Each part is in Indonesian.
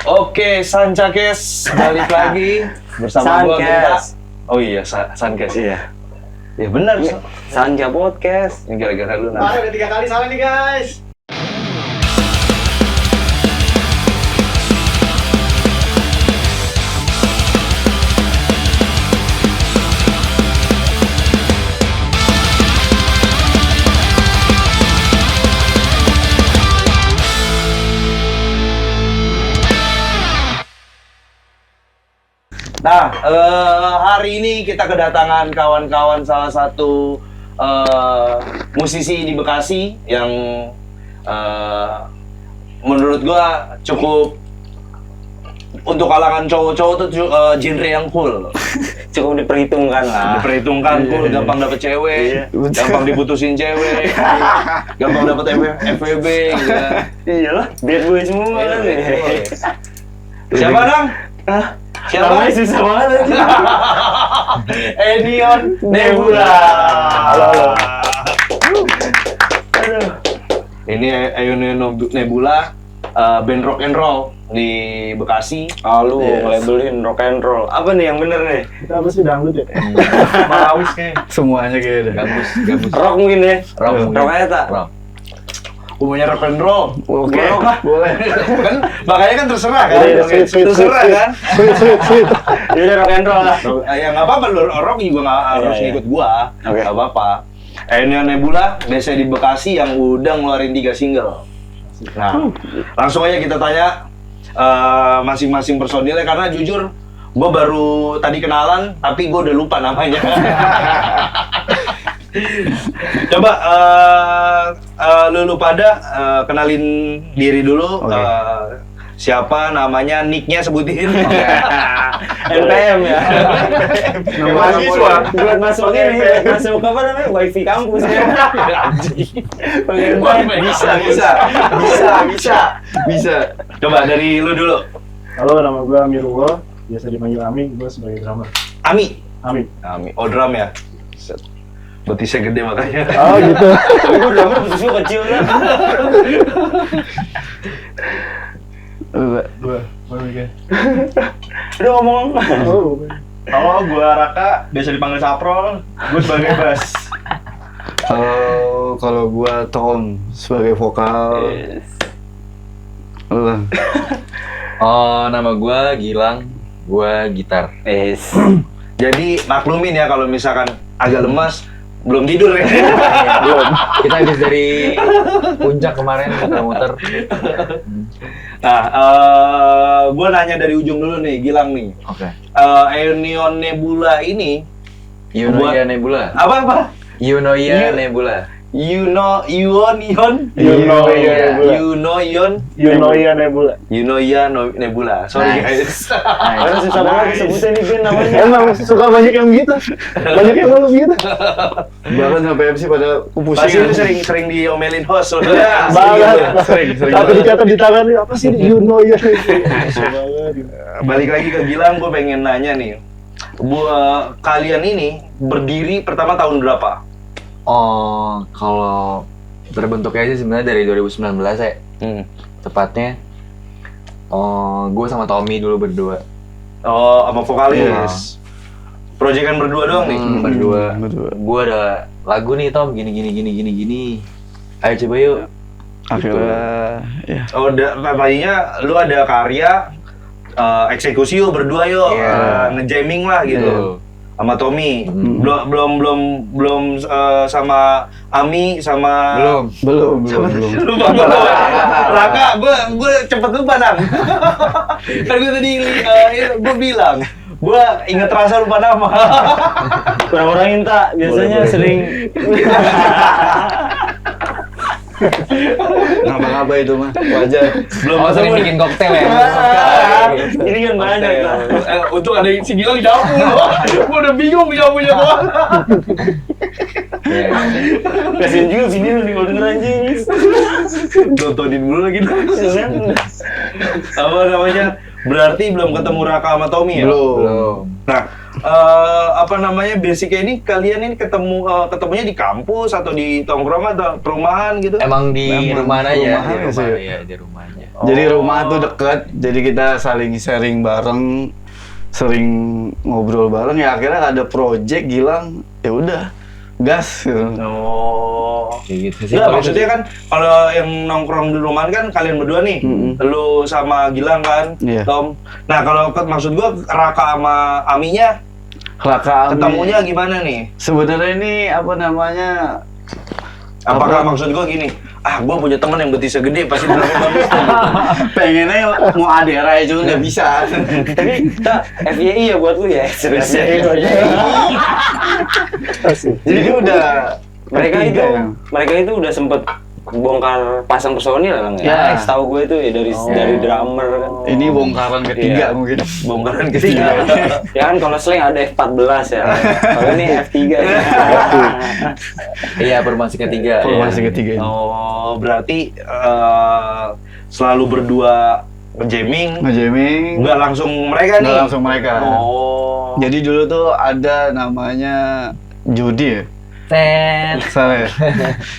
Oke, Sancakes balik lagi bersama gua Genta. Oh iya, Sancakes. Iya. Ya benar, Sanca Podcast. Ini gara-gara lu Udah 3 kali salah nih guys. Nah, hari ini kita kedatangan kawan-kawan salah satu musisi di Bekasi yang menurut gua cukup untuk kalangan cowok-cowok tuh genre yang cool. Cukup diperhitungkan lah. Diperhitungkan cool, gampang dapet cewek, gampang diputusin cewek, gampang dapet FWB gitu kan. Iyalah, bad boy semua kan. Siapa Dang? Siapa? Namanya susah banget aja. Enion Nebula. Halo. Aduh. Ini Enion Nebula, band rock and roll di Bekasi. Lu ngelabelin rock and roll. Apa nih yang bener nih? Kita apa sih dangdut ya? Malawis kayak. Semuanya kayaknya. Gabus. Rock mungkin ya? Rock mungkin. Rock aja tak? Rock. Umumnya rock and roll. Oke. Rock lah. Boleh. Kan makanya kan terserah kan. Sweet. Terserah kan. Sweet. Yaudah rock and roll lah. Ya nggak apa-apa, rock juga nggak harus Iya. ngikut gua. Oke. Nggak apa-apa. Enion Nebula, biasa di Bekasi yang udah ngeluarin 3 single. Nah, langsung aja kita tanya masing-masing personilnya, karena jujur gua baru tadi kenalan, tapi gua udah lupa namanya. Coba lu pada kenalin diri dulu. Siapa namanya, nicknya sebutin. NPM ya. Mahasiswa. Buat masuk ini, masuk apa namanya? Wifi kampus ya. Bisa. Coba dari lu dulu. Halo, nama gue Amirullah. Biasa dipanggil Ami, gue sebagai drummer. Ami. Ami. Oh, drum ya. Set. Betisnya gede makanya. Oh gitu. Tapi gue drummer betisnya kecil kan. Gue mikir. Udah ngomong. Oh. Halo, gua Raka, biasa dipanggil Saprol, gua sebagai bass. Halo, kalau gua Tom sebagai vokal. Lu Bang. Oh, nama gua Gilang, gua gitar. Jadi maklumin ya kalau misalkan agak lemas, belum tidur ya. Belum. Kita habis dari puncak kemarin muter-muter. Nah, gua nanya dari ujung dulu nih, Gilang nih. Oke. Enion Nebula ini Yunoia Nebula. apa? Yunoia Nebula. Yunoia Nebula. Sorry guys. Karena susah banget disebutnya nih band namanya. Emang suka banyak yang gitu. Banyak yang malu gitu. Bahkan sampai MC pada Pasti pusing. lu sering diomelin host loh. Banget. Sering Tapi dicatat di tangan nih, apa sih you know ya. Susah banget. Balik lagi ke Gilang, gue pengen nanya nih. Kalian ini berdiri pertama tahun berapa? Oh, kalau terbentuknya sih sebenarnya dari 2019 ya. Tepatnya. Oh, gua sama Tommy dulu berdua. Oh, sama vokalis. Proyekan berdua doang nih. Berdua. Berdua. Gua ada lagu nih Tom, gini. Ayo coba yuk. Akhirnya, ya. Oh, tadinya lu ada karya, eksekusi yuk berdua yuk, Iya. ngejamming lah gitu. Tuh. Sama Tommy. Belum sama Ami sama Belum. lupa Raka, gue cepet lupa Dang. Kan gue tadi gue bilang gue inget rasa lupa nama. Kurang-kurangin tak, biasanya sering. Ngapa-ngapa itu mah, wajar. Belum Sering bikin koktail ya. Ini kan banyak tak. Untuk ada si Gilang jauh loh. Gue udah bingung jauhnya gua. Kasian juga sini lu nih kalau denger anjing. Nontonin dulu lagi. Apa namanya? Berarti belum ketemu Raka sama Tommy ya? Belum. Nah, apa namanya, basicnya ini kalian ini ketemunya di kampus atau di tongkrongan atau perumahan gitu? Emang di Memang rumah aja, rumahan di rumah, sih. iya, di rumahnya. Jadi rumah tuh deket, jadi kita saling sharing bareng, sering ngobrol bareng. Ya akhirnya ada project Gilang, ya udah gas gitu. Oh. Kayak gitu sih. Enggak, maksudnya kan kalau yang nongkrong di rumah kan kalian berdua nih. Lu sama Gilang kan, Iya. Tom. Nah, kalau maksud gua Raka sama Aminya Raka Ami, ketemunya gimana nih? sebenarnya ini apa namanya? Apakah maksud gua gini, gua punya teman yang betisnya gede pasti drumnya bagus tuh. Pengennya mau Adera aja nggak bisa. Tapi FYI ya buat lu ya. Serius ya. Jadi dia udah mereka itu udah sempet bongkar pasang personil lah nggak? Ya. Setahu gue itu ya dari drummer kan. ini bongkaran ketiga Iya. mungkin. Bongkaran ketiga. Ya kan kalau slang ada F14 ya. Kalau ini F3 ya. Iya, formasi ketiga. Formasi iya. ketiga ini. Oh, berarti selalu berdua jamming, Nge-jamming, nggak langsung mereka nih. nggak langsung mereka. Oh. Jadi dulu tuh ada namanya Jody ya? Tet. Salah ya?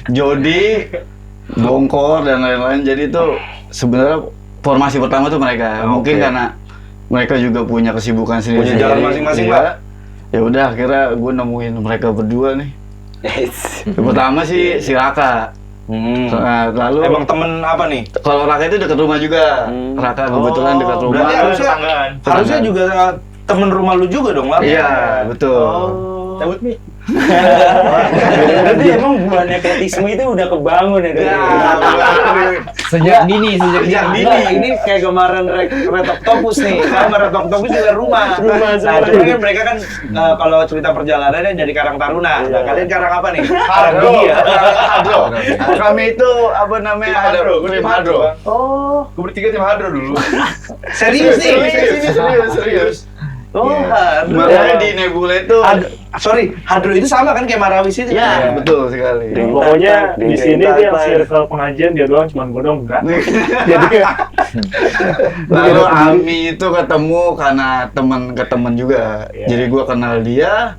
Jody, Bongkor, dan lain-lain. Jadi tuh sebenarnya formasi pertama tuh mereka. Mungkin Oke. karena mereka juga punya kesibukan sendiri. Punya jalan masing-masing, Iya. Pak. Ya udah akhirnya gue nemuin mereka berdua nih. Yang pertama sih si Raka. Nah, lalu Emang temen apa nih? kalau Raka itu dekat rumah juga. Raka kebetulan dekat rumah. Berarti harusnya juga temen rumah lu juga dong, Lam? Iya, betul. Cabut nih. Berarti emang buah nepotisme itu udah kebangun ya dari Sejak dini. Ini kayak kemarin Red Octopus nih. Kan Red Octopus juga rumah. Nah, cuma kan mereka kan kalau cerita perjalanannya dari Karang Taruna. Nah, kalian Karang apa nih? Karang Gigi ya? Hadro. Kami itu apa namanya? Tim Hadro. Oh, gue bertiga tim Hadro dulu. Serius nih? Serius. Oh, Makanya di Nebula itu Hadro itu sama kan kayak Marawis itu? ya, betul sekali. Pokoknya di sini dia yang circle pengajian dia doang, cuman gue doang enggak. Jadi kayak Lalu Ami itu ketemu karena teman ke teman juga. Jadi gua kenal dia.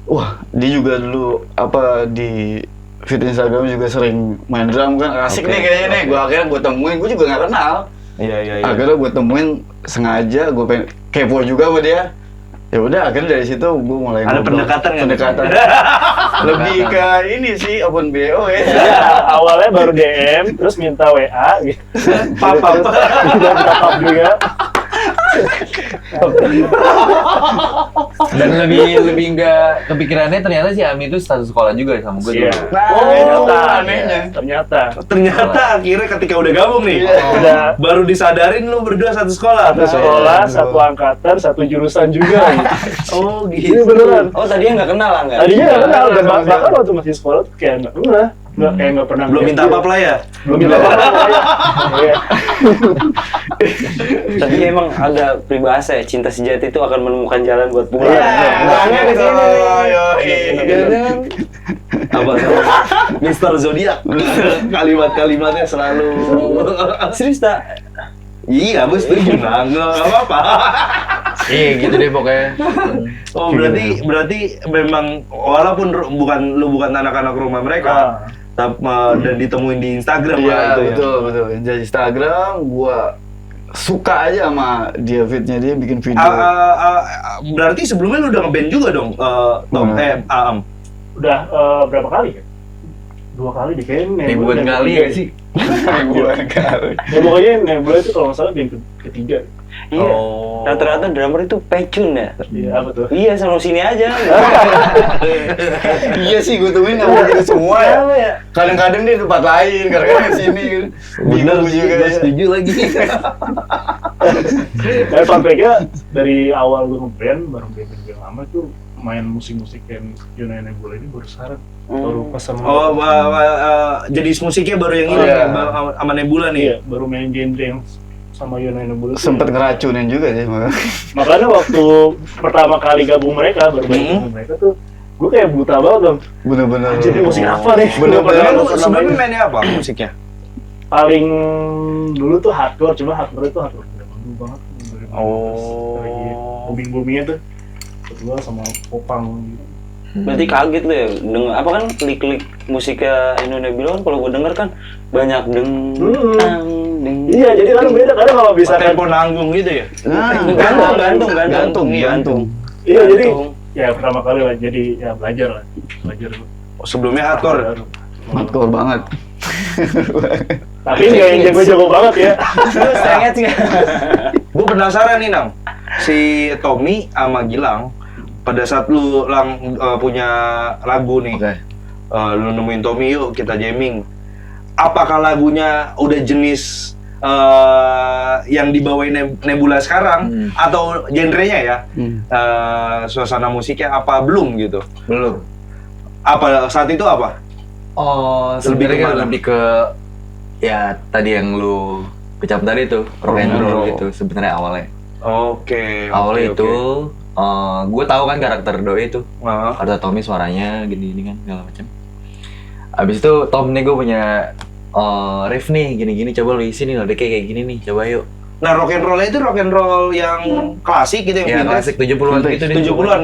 Wah, dia juga dulu apa di feed Instagram juga sering main drum kan. Asik nih kayaknya nih. Akhirnya gua temuin, gua juga nggak kenal. Iya. Akhirnya gua temuin sengaja, gua pengen kepo juga sama dia. Ya udah, akhirnya dari situ gua mulai Ada ngobrol. pendekatan nggak? Pendekatan. Lebih ke ini sih open BO ya. awalnya baru DM, terus minta WA gitu. Papa. Udah minta pap juga. Dan lebih nggak kepikirannya ternyata si Ami itu satu sekolah juga sama gue Iya. dulu. Ternyata anehnya. Ternyata Akhirnya ketika udah gabung nih, udah baru disadarin lu berdua satu sekolah. satu sekolah, satu angkatan, satu jurusan juga. Oh Ini gitu. beneran. Oh tadinya nggak kenal nggak? Tadinya nggak kenal, dan Nggak bahkan waktu masih sekolah tuh kayak nggak pernah. Kayak nggak pernah. Belum minta apa lah ya? Belum minta apa-apa. Iya. Tapi emang ada peribahasa ya, cinta sejati itu akan menemukan jalan buat pulang. Bilangnya ke sini nih. Apa Mister Zodiac. Kalimat-kalimatnya selalu. Serius tak? Iya, gue setuju lah. Nggak apa-apa. Iya gitu deh pokoknya. Oh, berarti memang walaupun lu bukan anak-anak rumah mereka, dan ditemuin di Instagram lah Iya, itu ya. betul. Jadi Instagram gua suka aja sama dia feed-nya, dia bikin video. Berarti sebelumnya lu udah ngeband juga dong, Tom? Am. Udah berapa kali ya? 2 kali deh kayaknya. Ribuan kali ya sih. Ribuan kali. Ya pokoknya Nebula itu kalau nggak salah game ketiga. Iya. Oh. Rata-rata drummer itu pecun ya. Iya, apa tuh? Iya, sama sini aja. Iya sih, gue temuin nggak mau gitu semua ya. Kenapa ya? Kadang-kadang dia di tempat lain, kadang-kadang di sini. Bener Bingung juga gue ya. setuju lagi. Tapi fun fact-nya dari awal gue nge-band, bareng band yang lama tuh main musik-musik yang Yuna Nebula ini baru sekarang. Baru pas sama Jadi musiknya baru yang ini Iya. sama Nebula nih. Iya, baru main genre yang sama Yuna Nebula. Sempet ngeracunin juga sih. Makanya waktu pertama kali gabung mereka, baru gabung mereka tuh gue kayak buta banget dong. Bener-bener. Jadi musik apa nih? Bener-bener. Lu Pernah sebelumnya main. mainnya apa musiknya? Paling dulu tuh hardcore, cuma hardcore itu hardcore dulu banget. Oh. Lagi booming-boomingnya tuh kedua sama popang gitu. Berarti kaget lu ya, denger apa kan klik-klik musiknya Indo Nebula kan kalau gue denger kan banyak deng Iya, jadi kan beda karena kalau bisa kan tempo nanggung gitu ya. Gantung. iya jadi ya pertama kali lah jadi ya belajar. Sebelumnya hardcore. Hardcore banget. Tapi nggak yang jago-jago banget ya. Lu strength sih. Gue penasaran nih Nang, si Tommy sama Gilang pada saat lu punya lagu nih, Oke. lu nemuin Tommy yuk kita jamming. Apakah lagunya udah jenis yang dibawain Nebula sekarang atau genrenya ya, suasana musiknya apa belum gitu? Belum. Apa saat itu apa? Oh, Lebih sebenarnya kemana? lebih ke ya tadi yang lu kecap tadi tuh rock and roll gitu sebenarnya awalnya. Oke. Awalnya itu gue tahu kan karakter Doi itu, Nah, karakter Tommy suaranya gini-gini kan segala macam. Abis itu Tom nih gue punya riff nih gini-gini, coba lu isi nih ada kayak gini nih, coba yuk. nah rock and roll-nya itu rock and roll yang klasik gitu Ya yang klasik 70-an gitu deh. 70-an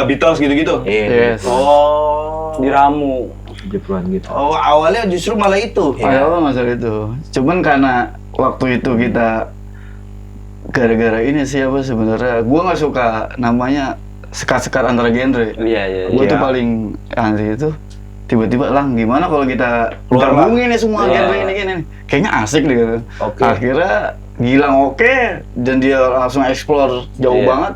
Beatles gitu-gitu. Iya. Yes. Oh. Diramu. 70-an gitu. Oh, awalnya justru malah itu. Iya. Awalnya masalah itu. Cuman karena waktu itu kita gara-gara ini sih apa sebenarnya gua nggak suka namanya sekat-sekat antara genre. Iya. Gue tuh Iya. paling aneh itu tiba-tiba lang gimana kalau kita Keluar gabungin nih semua Iya. genre ini gini. Kayaknya asik deh gitu. Oke. Akhirnya Gilang oke dan dia langsung explore jauh Iya. banget.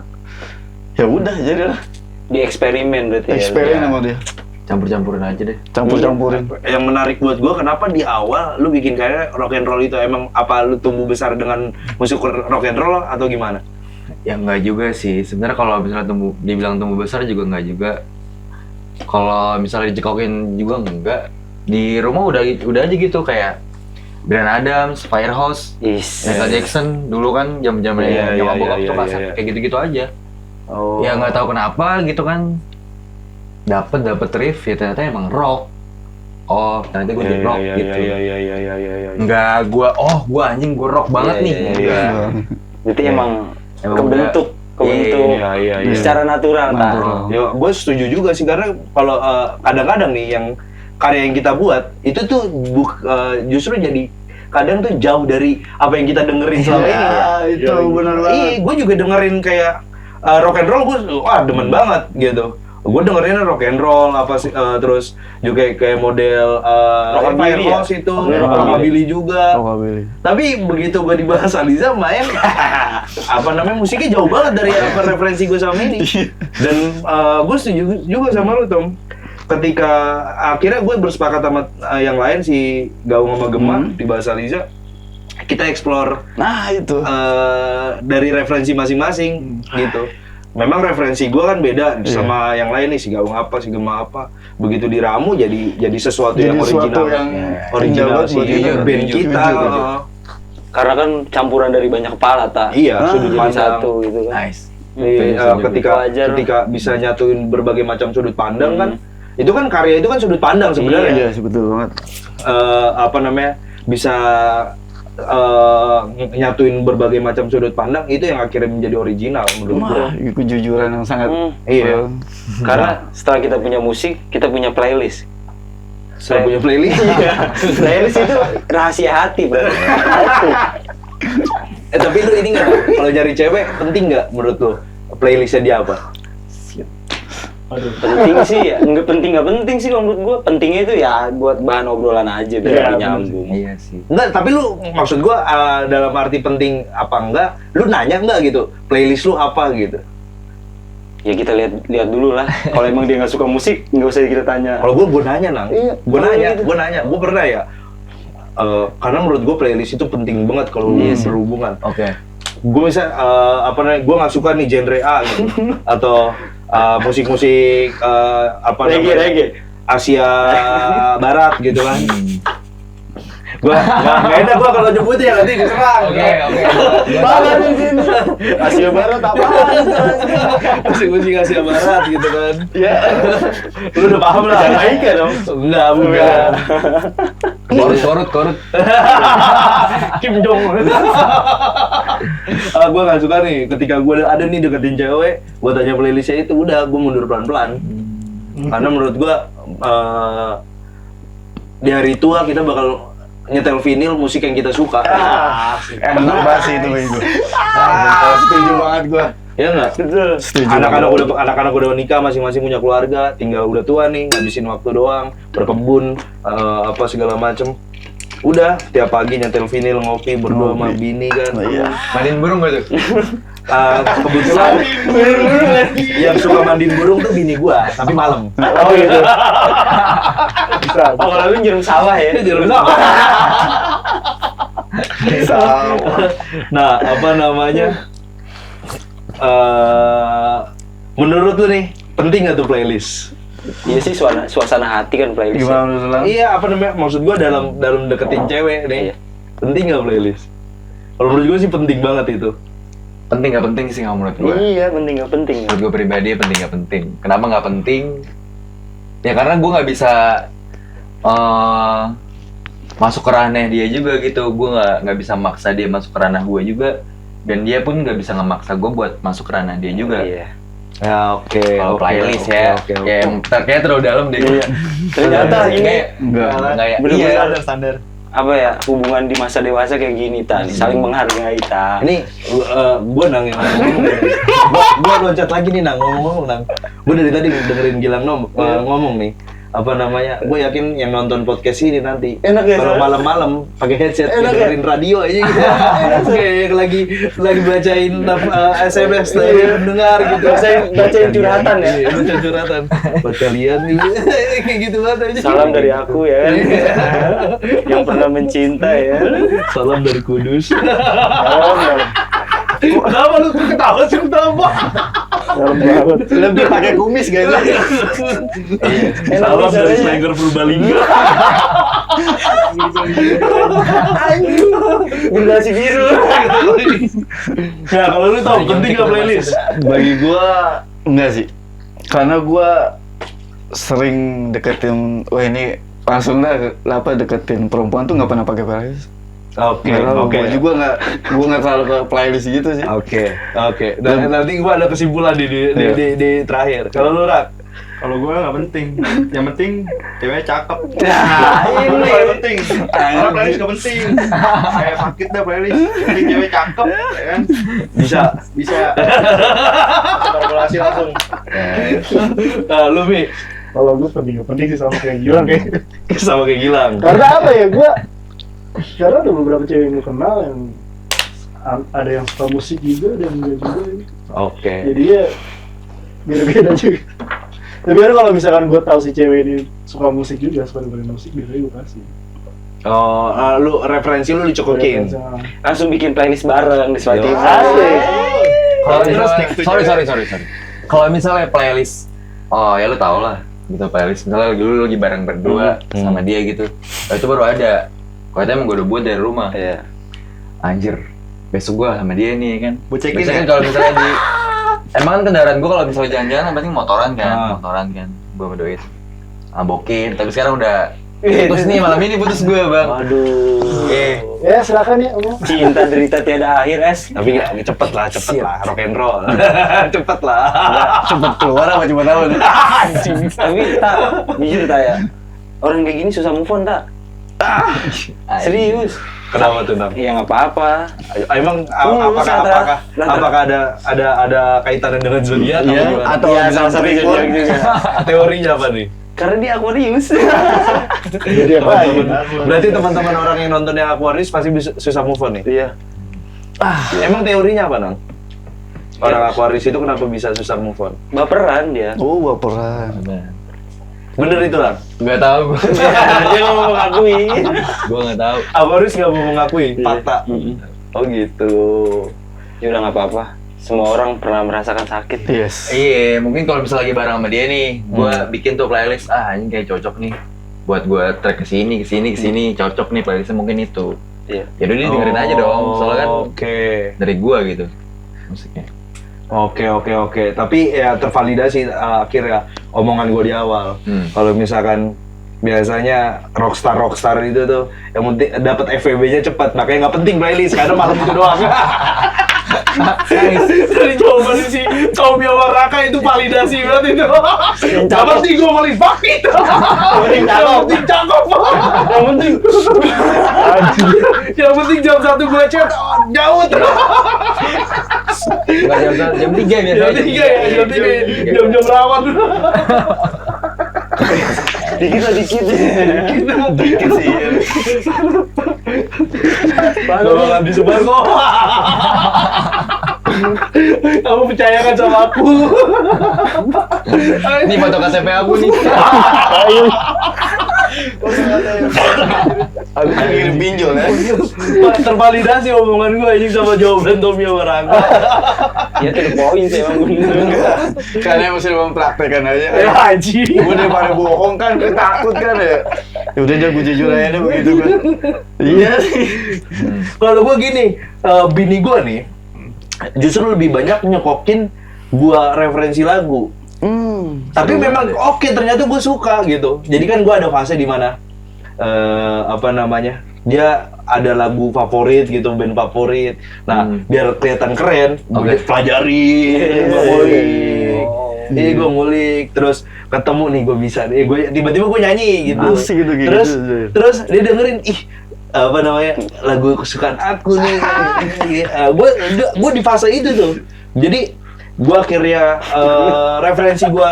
Ya udah jadilah Di eksperimen berarti ya. eksperimen Iya. sama dia. Campur-campurin aja deh. Campur-campurin. Yang menarik buat gua kenapa di awal lu bikin kayak rock and roll itu emang apa lu tumbuh besar dengan musik rock and roll atau gimana? Ya enggak juga sih. Sebenarnya kalau misalnya dibilang tumbuh besar juga enggak juga. Kalau misalnya dicekokin juga enggak. Di rumah udah aja gitu kayak Bryan Adams, Firehouse, Is. Michael Jackson dulu kan Iya, jam-jamnya nyokap iya, bokap iya, tuh kaset iya. kayak gitu-gitu aja. Oh. Ya nggak tahu kenapa gitu kan. Dapet riff ya ternyata emang rock. Oh, ternyata gue di rock gitu. Iya. Enggak gua anjing gue rock banget Iya, nih. iya, Enggak. Berarti Iya. emang Emang kebentuk Iya. secara natural tak. Natural. Ya, gue setuju juga sih karena kalau kadang-kadang nih yang karya yang kita buat itu tuh justru jadi kadang tuh jauh dari apa yang kita dengerin selama ini. Itu benar banget. Iya, gue juga dengerin kayak rock and roll, gue demen banget gitu. Gue dengerin rock and roll apa sih, terus juga kayak model Rockabilly Firehouse ya? itu, Rockabilly. rockabilly juga. Rockabilly. Tapi begitu gue dibahas Aliza, main apa namanya musiknya jauh banget dari apa referensi gue sama ini. Dan gue setuju juga sama lu Tom. Ketika akhirnya gue bersepakat sama yang lain si Gaung sama Gema di bahasa Aliza, kita explore Nah, itu. dari referensi masing-masing gitu. Memang referensi gue kan beda sama yang lain nih, si Gaung apa, si Gema apa. Begitu diramu jadi sesuatu Jadi yang sesuatu original. yang Original indah sih buat kita. band Jujur, kita. jujur. Karena kan campuran dari banyak kepala tak. Iya, sudut Jadi pandang. satu gitu kan. Nice. Ketika Wajar. ketika bisa nyatuin berbagai macam sudut pandang kan, itu kan karya itu kan sudut pandang sebenarnya. Iya, betul banget. Apa namanya, bisa nyatuin berbagai macam sudut pandang, itu yang akhirnya menjadi original menurut gue. Wah, kejujuran yang sangat. Iya. Karena setelah kita punya musik, kita punya playlist. Saya punya playlist. Playlist itu rahasia hati, Bro. Tapi lu ini nggak, kalau nyari cewek penting nggak menurut lu playlistnya dia apa? Aduh. Penting sih ya, nggak penting sih kalau menurut gua. Pentingnya itu ya buat bahan obrolan aja biar Iya, lebih bener. nyambung. Iya sih. Enggak, tapi lu maksud gua dalam arti penting apa enggak, lu nanya enggak gitu, playlist lu apa gitu. Ya kita lihat dulu lah. Kalau emang dia nggak suka musik, nggak usah kita tanya. Kalau gua nanya Nang, Iya, gua kalau nanya, gitu. gua pernah ya. Karena menurut gua playlist itu penting banget kalau lu berhubungan. Oke. Gua bisa apa namanya, gua nggak suka nih genre A gitu, atau musik-musik apa namanya, Reggae. Asia Barat gitu kan. Gua nggak enak gua kalau nyebut ya nanti diserang. Oke. Banget di sini. Asia Barat apaan? Musik-musik Asia Barat gitu kan. Ya. Lu udah paham lah. Jamaika dong. Enggak, bukan. Korut. Kim Jong. Gua nggak suka nih ketika gua ada nih deketin cewek, gua tanya playlistnya itu, udah gua mundur pelan-pelan. Karena menurut gua di hari tua kita bakal nyetel vinil musik yang kita suka. Enak banget sih itu bagi gue. Setuju banget gue. Ya nggak? Setuju. Anak-anak udah menikah, masing-masing punya keluarga, tinggal udah tua nih, ngabisin waktu doang, berkebun, apa segala macem. Udah tiap pagi nyetel vinil, ngopi berdua sama bini kan. Iya. Mandiin burung gak tuh? Kebetulan yang suka mandiin burung tuh bini gua, tapi malam. Oh gitu. Bisa. Oh, kalau lu nyiram sawah ya? Nah, apa namanya? Menurut lu nih, penting nggak tuh playlist? Iya sih, suasana hati kan playlist. Gimana menurut lo? Iya, apa namanya? Maksud gua dalam deketin cewek nih. Iya. Penting nggak playlist? Kalau menurut gua sih penting banget itu. Penting gak penting sih kalau menurut gue. Iya, penting nggak penting. Menurut gue pribadi penting gak penting. Kenapa gak penting? Ya karena gue gak bisa masuk ke ranah dia juga gitu. Gue nggak bisa maksa dia masuk ke ranah gue juga. Dan dia pun gak bisa ngemaksa gue buat masuk ke ranah dia juga. Iya. Ya oke. Kalau playlist ya, ya yang kayaknya terlalu dalam deh. Iya. Ternyata ini Enggak. ya. bener-bener Standar. apa ya, hubungan di masa dewasa kayak gini nih, saling menghargai ta. Ini gua nang yang gua loncat lagi nih nang ngomong nang. Gua dari tadi dengerin Gilang ngomong nih. Apa namanya? Gue yakin yang nonton podcast ini nanti Enak ya, kalau Sar? malam-malam pakai headset Enak ya? dengerin radio aja gitu. Kayak lagi bacain SMS dari dengar gitu. Bacain curhatan ya? Iya, bacain curhatan. Buat kalian nih. Kayak gitu banget aja. Salam dari aku ya kan, yang pernah mencinta ya. Salam dari Kudus. Salam dari Kenapa lu ketawa sih kenapa? dalam banget. Lebih pakai kumis guys. Salam dari Slanger Purbalingga. Generasi biru. Ya kalau lu tau penting gak playlist? Bagi gua enggak sih. Karena gua sering deketin, wah ini langsung dah apa deketin perempuan tuh nggak pernah pakai playlist. Oke, Gue juga nggak terlalu ke playlist gitu sih. Oke. Dan nanti gua ada kesimpulan di terakhir. Kalau lu Rak? Kalau gue nggak penting. Yang penting cewek cakep. ini. Itu paling penting. Orang playlist nggak penting. Kayak sakit dah playlist. Penting cewek cakep, ya kan? Bisa kalkulasi langsung. Lu Mi Kalau gue penting sih sama kayak Gilang kayak. sama kayak Gilang. Karena apa ya, karena ada beberapa cewek yang gue kenal yang ada yang suka musik juga dan enggak juga gitu. Oke. Jadi ya beda-beda juga. Tapi kan kalau misalkan gue tahu si cewek ini suka musik juga, suka dengerin musik, biasanya gue kasih. Oh, lu referensi lu dicokokin. Langsung bikin playlist bareng di Spotify. Asik. Kalau misalnya, sorry. Kalau misalnya playlist, oh ya lu tau lah, gitu playlist. Misalnya lu lagi bareng berdua sama dia gitu, itu baru ada. Kalau itu emang gue udah buat dari rumah. Iya. Anjir, besok gue sama dia nih kan. Bocekin Biasanya ya? kan kalau misalnya emang kan kendaraan gue kalau misalnya jalan-jalan yang penting motoran kan, gue berdoa itu. Bokin, tapi sekarang udah putus nih, malam ini putus gue bang. Waduh. Ya silakan ya, Om. Cinta derita tiada akhir Tapi cepet lah, rock and roll. Cepet lah. Cepet keluar apa cuma tahu nih? Tapi tak, jujur tak ya, orang kayak gini susah move on tak? Serius? Kenapa tuh Nam? Ya nggak apa-apa. Emang Rata-rata. apakah ada kaitannya dengan zodiak Iya, atau gimana? atau Ya, bisa salah satu Capricorn. zodiak juga. Teorinya apa nih? Karena dia Aquarius. Jadi apa? Berarti teman-teman orang yang nonton yang Aquarius pasti bisa susah move on nih? Iya. Emang teorinya apa Nang? Orang Aquarius itu kenapa bisa susah move on? Baperan dia. Oh, baperan. Bener itu Lang? Gak tau gue. Dia nggak mau mengakui. Gue gak tau. Aquarius nggak mau mengakui fakta. Mm-mm. Oh gitu. Ya udah nggak apa-apa. Semua orang pernah merasakan sakit. Yes. Iya, mungkin kalau misalnya lagi bareng sama dia nih, gue bikin tuh playlist, ini kayak cocok nih buat gue track kesini, cocok nih playlistnya mungkin itu. Iya. Ya udah dia dengerin aja dong, soalnya kan Oke. dari gue gitu musiknya. Oke. Tapi ya tervalidasi akhirnya omongan gue di awal. Kalau misalkan biasanya rockstar itu tuh yang penting dapat FVB-nya cepat, makanya nggak penting playlist karena malam itu doang. Dari jawaban si Tommy sama Raka itu validasi banget itu. Yang penting gue paling fakit. Yang penting cakep. Yang penting jam 1 gue chat jauh terus. Jam 3 biasanya. Jam 3 ya, jam rawan. Dikit sih. Bakalan disebar kok. Kamu percaya kan sama aku? Ini foto KTP aku nih. Aku kirim pinjol ya. Tervalidasi omongan gue ini sama jawaban Tommy sama Rangga. Ya itu poin sih emang bener. Karena mesti mempraktekkan aja. Ya haji. Gue daripada bohong kan, gue takut kan ya. Ya udah gue jujur aja deh begitu kan. Iya sih. Kalau gue gini, bini gue nih justru lebih banyak nyekokin gue referensi lagu. Tapi memang oke, ternyata gue suka gitu. Jadi kan gue ada fase di mana apa namanya, dia ada lagu favorit gitu, band favorit. Nah, biar kelihatan keren, gue pelajari, gue ngulik. Iya, gue ngulik. Terus ketemu nih, gue bisa. Tiba-tiba gue nyanyi gitu. Asik gitu. Terus dia dengerin, ih apa namanya, lagu kesukaan aku nih. Gue di fase itu tuh. Jadi gue akhirnya referensi gue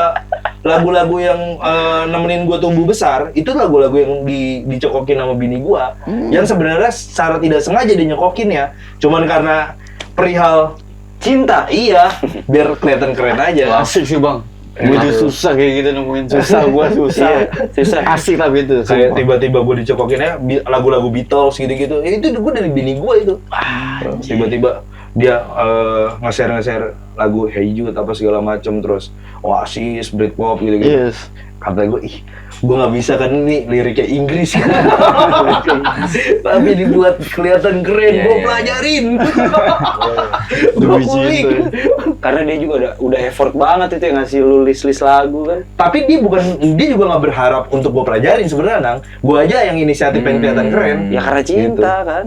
lagu-lagu yang nemenin gue tumbuh besar itu lagu-lagu yang dicokokin sama bini gue, yang sebenarnya secara tidak sengaja dia nyokokin ya, cuman karena perihal cinta. Iya, biar kelihatan keren aja. Asik sih bang. Gue tuh susah kayak gitu nemuin susah. Susah. Asik tapi itu. Kayak tiba-tiba gue dicokokinnya lagu-lagu Beatles gitu-gitu. Itu gue dari bini gue itu. Tiba-tiba dia nge-share lagu Hey Jude apa segala macem, terus Oasis, Britpop gitu-gitu. Yes. Kata gue, gue nggak bisa kan ini liriknya Inggris kan. Tapi dibuat kelihatan keren, gue pelajarin. Gue kulik. Karena dia juga udah effort banget itu yang ngasih lu list lagu kan. Tapi dia juga nggak berharap untuk gue pelajarin sebenarnya, Nang. Gue aja yang inisiatif pengen kelihatan keren. Ya karena cinta gitu. kan.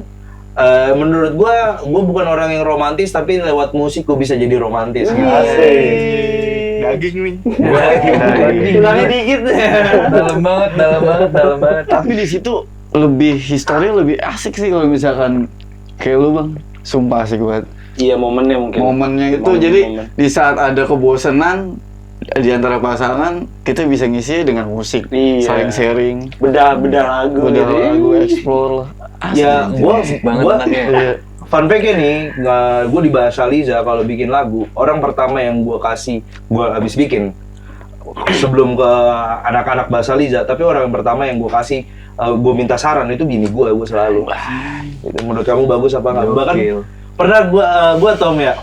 Menurut gue bukan orang yang romantis, tapi lewat musik gue bisa jadi romantis. Daging nih. Tulangnya dikit. Dalam banget. Tapi di situ lebih histori lebih asik sih kalau misalkan kayak lu bang. Sumpah asik banget. Iya, momennya mungkin. Momennya itu jadi di saat ada kebosanan di antara pasangan, kita bisa ngisi dengan musik, saling sharing, bedah lagu, explore lah. Ya, gue anaknya. fun fact-nya nih, gue di bahasa Liza kalau bikin lagu, orang pertama yang gue habis bikin sebelum ke anak-anak bahasa Liza, tapi orang yang pertama yang gue kasih, gue minta saran itu bini gue selalu. Menurut kamu bagus apa nggak? Bahkan pernah gue Tom ya.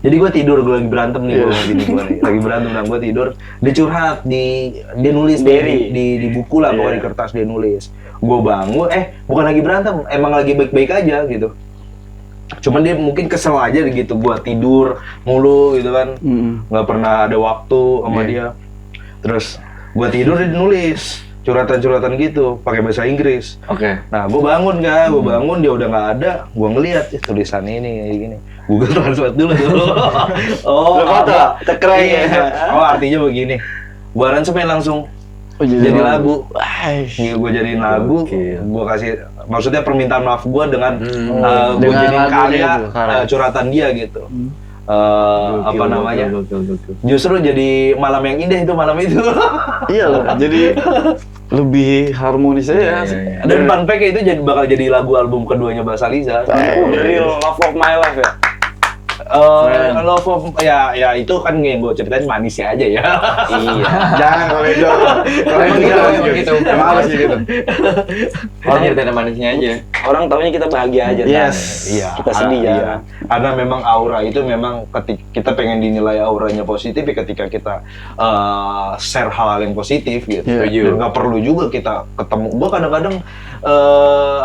Jadi gue tidur, gue lagi berantem nih sama bini gue nih, lagi berantem, dan gue tidur, dia curhat, dia nulis di buku lah, di kertas dia nulis. Gue bangun, bukan lagi berantem, emang lagi baik-baik aja gitu. Cuman dia mungkin kesel aja gitu, gue tidur mulu gitu kan, nggak pernah ada waktu sama dia. Terus gue tidur, dia nulis curhatan-curhatan gitu, pakai bahasa Inggris. Oke. Nah, gue bangun dia udah nggak ada, gue ngeliat tulisan ini kayak gini. Google Translate dulu. Oh, tekrek ya. Oh, artinya begini. Gue aransemen langsung. Jadi lagu. Gue jadiin lagu. Gue kasih, maksudnya permintaan maaf gue dengan gue jadiin karya curhatan dia gitu. Apa namanya? Justru jadi malam yang indah itu malam itu. Iya loh. Jadi lebih harmonis aja. Dan fun fact itu bakal jadi lagu album keduanya Bahasa Liza. The Real Love of My Life ya. Love of ya itu kan yang gue ceritain manisnya aja ya. Iya. Jangan kalau itu. Gitu. Emang harus gitu. Orang nyeritain manisnya aja. Orang taunya kita bahagia aja. Yes. Iya. Kita sedih ya. Iya. Karena memang aura itu memang kita pengen dinilai auranya positif ya ketika kita share hal-hal yang positif gitu. Iya. Dan nggak perlu juga kita ketemu. Gue kadang-kadang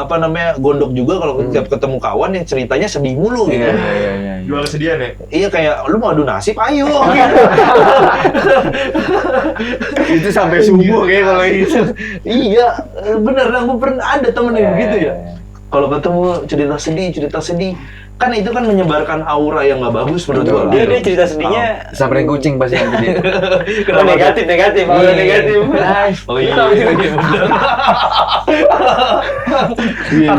apa namanya gondok juga kalau tiap ketemu kawan yang ceritanya sedih mulu gitu. Iya. Jual kesedihan ya? Iya, kayak lu mau adu nasib, ayo. Itu sampai subuh kayak kalau gitu. Iya, bener lah, gue pernah ada temen yang begitu ya. Kalau ketemu cerita sedih, kan itu kan menyebarkan aura yang nggak bagus menurut Betul. gua. Dia cerita sedihnya Sampai kucing pasti nanti dia. oh, negatif, aura negatif. Oh iya, bener. Iya,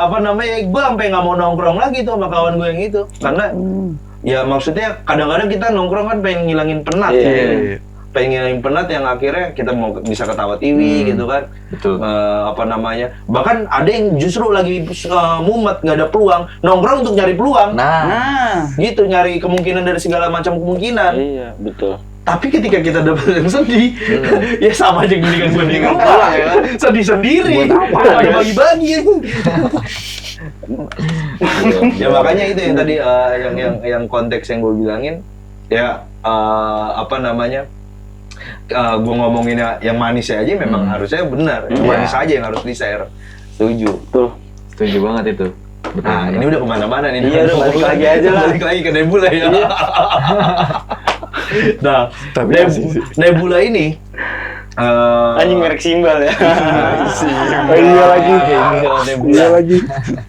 apa namanya? Gue sampai nggak mau nongkrong lagi tuh sama kawan gue yang itu, karena ya maksudnya kadang-kadang kita nongkrong kan pengen ngilangin penat, Iya. pengen ngilangin penat yang akhirnya kita mau bisa ketawa TV gitu kan. Betul. Apa namanya? Bahkan ada yang justru lagi mumet nggak ada peluang, nongkrong untuk nyari peluang. Nah, Gitu, nyari kemungkinan dari segala macam kemungkinan. Iya, betul. Tapi ketika kita dapat yang sedih, ya sama aja mendingan gue tinggal pulang ya kan. Sedih sendiri, ada bagi-bagi. Ya makanya itu yang tadi yang konteks yang gue bilangin, ya apa namanya? Gue ngomonginnya yang manis aja memang harusnya benar, yang manis aja yang harus di-share. Setuju. setuju banget itu. Betul. Nah, ini udah kemana-mana nih. Iya, udah balik lagi aja lah. Balik lagi ke Nebula ya. Nah, Tapi Nebula ini Anjing merek simbal ya. Oh iya lagi. Nebula. Iya lagi.